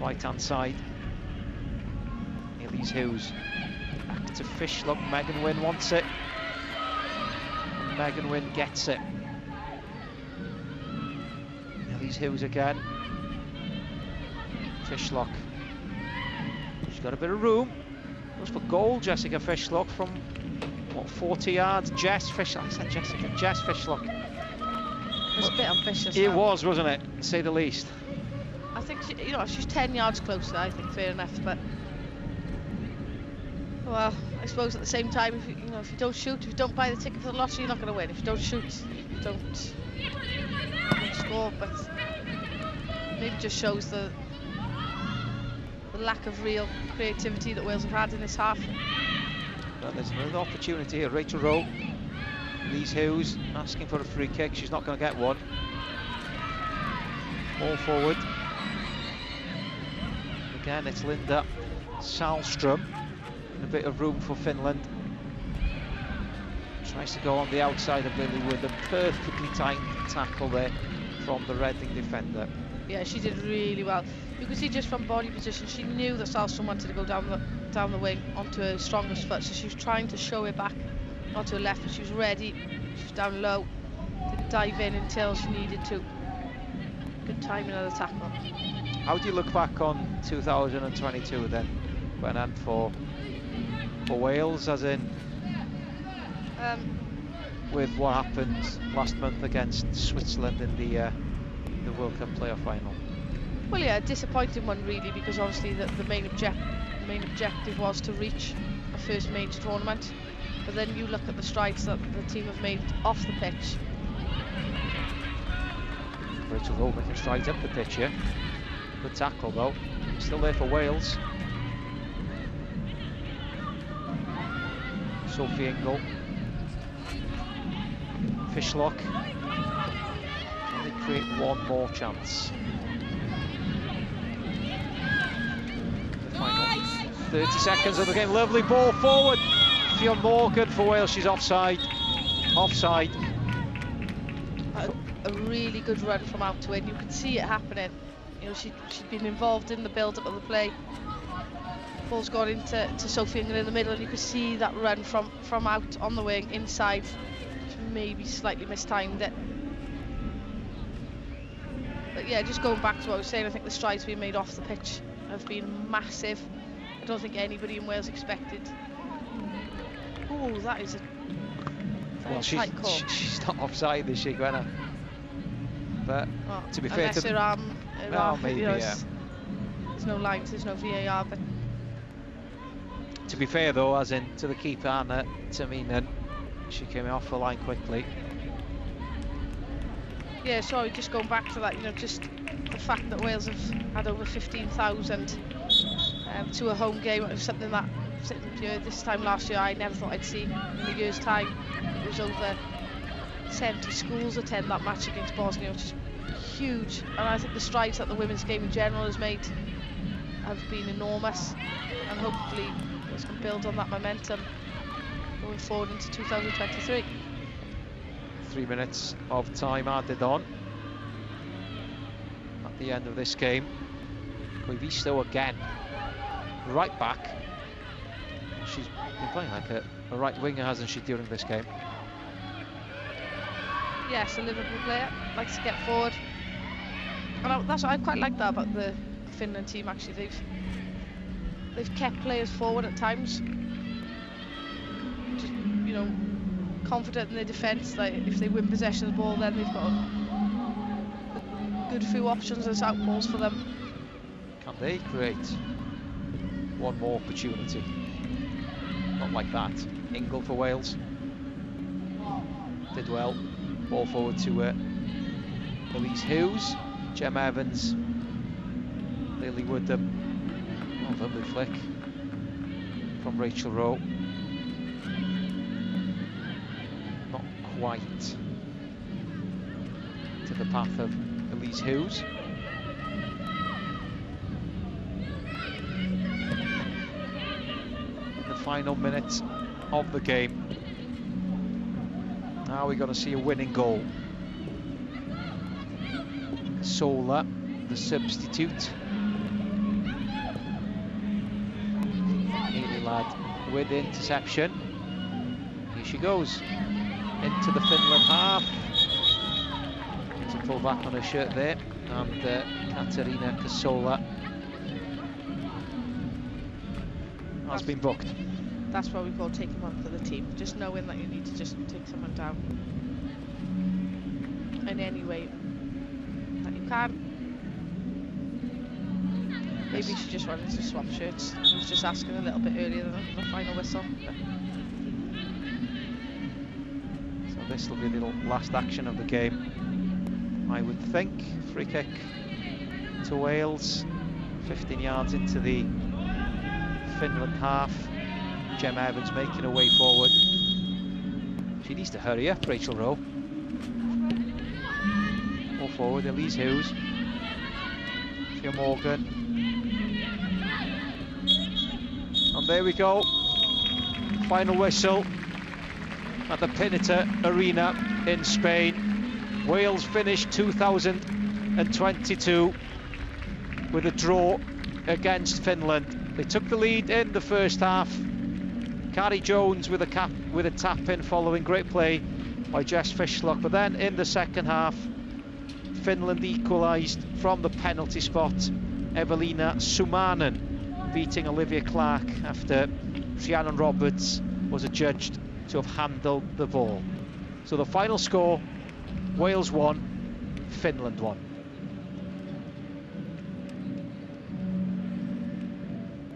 right-hand side. Elise Hughes. Back to Fishlock. Megan Wynn wants it. Megan Wynn gets it. Elise Hughes again. Fishlock. She's got a bit of room. Goes for goal, Jessica Fishlock from, what, 40 yards? Jess Fishlock. I said Jessica. Jess Fishlock. It was a bit ambitious. It was, wasn't it? To say the least. I think she's 10 yards closer. I think fair enough, but well, I suppose at the same time, if you don't shoot, if you don't buy the ticket for the lottery, you're not going to win. If you don't shoot, you don't score. But maybe it just shows the lack of real creativity that Wales have had in this half. Well, there's another opportunity here. Rachel Rowe, Elise Hughes asking for a free kick. She's not going to get one. Ball forward. Again, it's Linda Salstrom. A bit of room for Finland. Tries to go on the outside of Lily Woodham. Perfectly timed tackle there from the Reading defender. Yeah, she did really well. You could see just from body position, she knew that Salstrom wanted to go down the wing onto her strongest foot, so she was trying to show it back onto her left, but she was ready. She was down low. Didn't dive in until she needed to. Good timing of the tackle. How do you look back on 2022 then, Brennan, for Wales, as in with what happened last month against Switzerland in the World Cup playoff final? Well, yeah, a disappointing one really, because obviously the main objective was to reach a first major tournament. But then you look at the strides that the team have made off the pitch. Rachel Rowe making strides up the pitch here. Good tackle though. Still there for Wales. Sophie Ingle. Fishlock. Can they create one more chance? The final 30 seconds of the game. Lovely ball forward. Fionn Morgan for Wales. She's offside. Offside. A really good run from out to in. You could see it happening. You know, she'd been involved in the build-up of the play. Ball's gone into Sophie Ingram in the middle, and you could see that run from out on the wing inside. She maybe slightly mistimed it. But yeah, just going back to what I was saying, I think the strides being made off the pitch have been massive. I don't think anybody in Wales expected. Oh, that is a Well, tight call. she's not offside, is she, Gwenna? But to be fair, unless her arm, maybe, you know, yeah. There's no lines, there's no VAR, but to be fair though, as in to the keeper Anna Taminen, she came off the line quickly. yeah, sorry, just going back to that, you know, just the fact that Wales have had over 15,000 to a home game. It was something that this time last year I never thought I'd see in a year's time. It was over 70 schools attend that match against Bosnia, which is huge. And I think the strides that the women's game in general has made have been enormous, and hopefully Wales can build on that momentum going forward into 2023. 3 minutes of time added on at the end of this game. Coivisto again, right back. She's been playing like a right winger, hasn't she, during this game? Yes, a Liverpool player, likes to get forward. And that's what I quite like that about the Finland team, actually. They've kept players forward at times. Just, you know, confident in their defence. Like, if they win possession of the ball, then they've got a good few options as outballs for them. Can they create one more opportunity? Not like that. Ingle for Wales. Did well. Ball forward to Elise Hughes, Gem Evans, Lily Woodham. Oh, lovely flick from Rachel Rowe. Not quite to the path of Elise Hughes. The final minute of the game. Now we're going to see a winning goal. Sola, the substitute. Haley Ladd with interception. Here she goes into the Finland half. To pull back on her shirt there, and Katerina Kasola has been booked. That's what we call taking one for the team. Just knowing that you need to just take someone down in any way that you can. Maybe she just wanted to swap shirts. I was just asking a little bit earlier than the final whistle. So this will be the last action of the game, I would think. Free kick to Wales, 15 yards into the Finland half. Gem Evans making her way forward. She needs to hurry up, Rachel Rowe. More forward, Elise Hughes. Fia Morgan. And there we go. Final whistle at the Pinata Arena in Spain. Wales finished 2022 with a draw against Finland. They took the lead in the first half. Carrie Jones with a tap in following great play by Jess Fishlock, but then in the second half Finland equalised from the penalty spot. Evelina Sumanen beating Olivia Clark after Rhiannon Roberts was adjudged to have handled the ball. So the final score, Wales 1, Finland 1.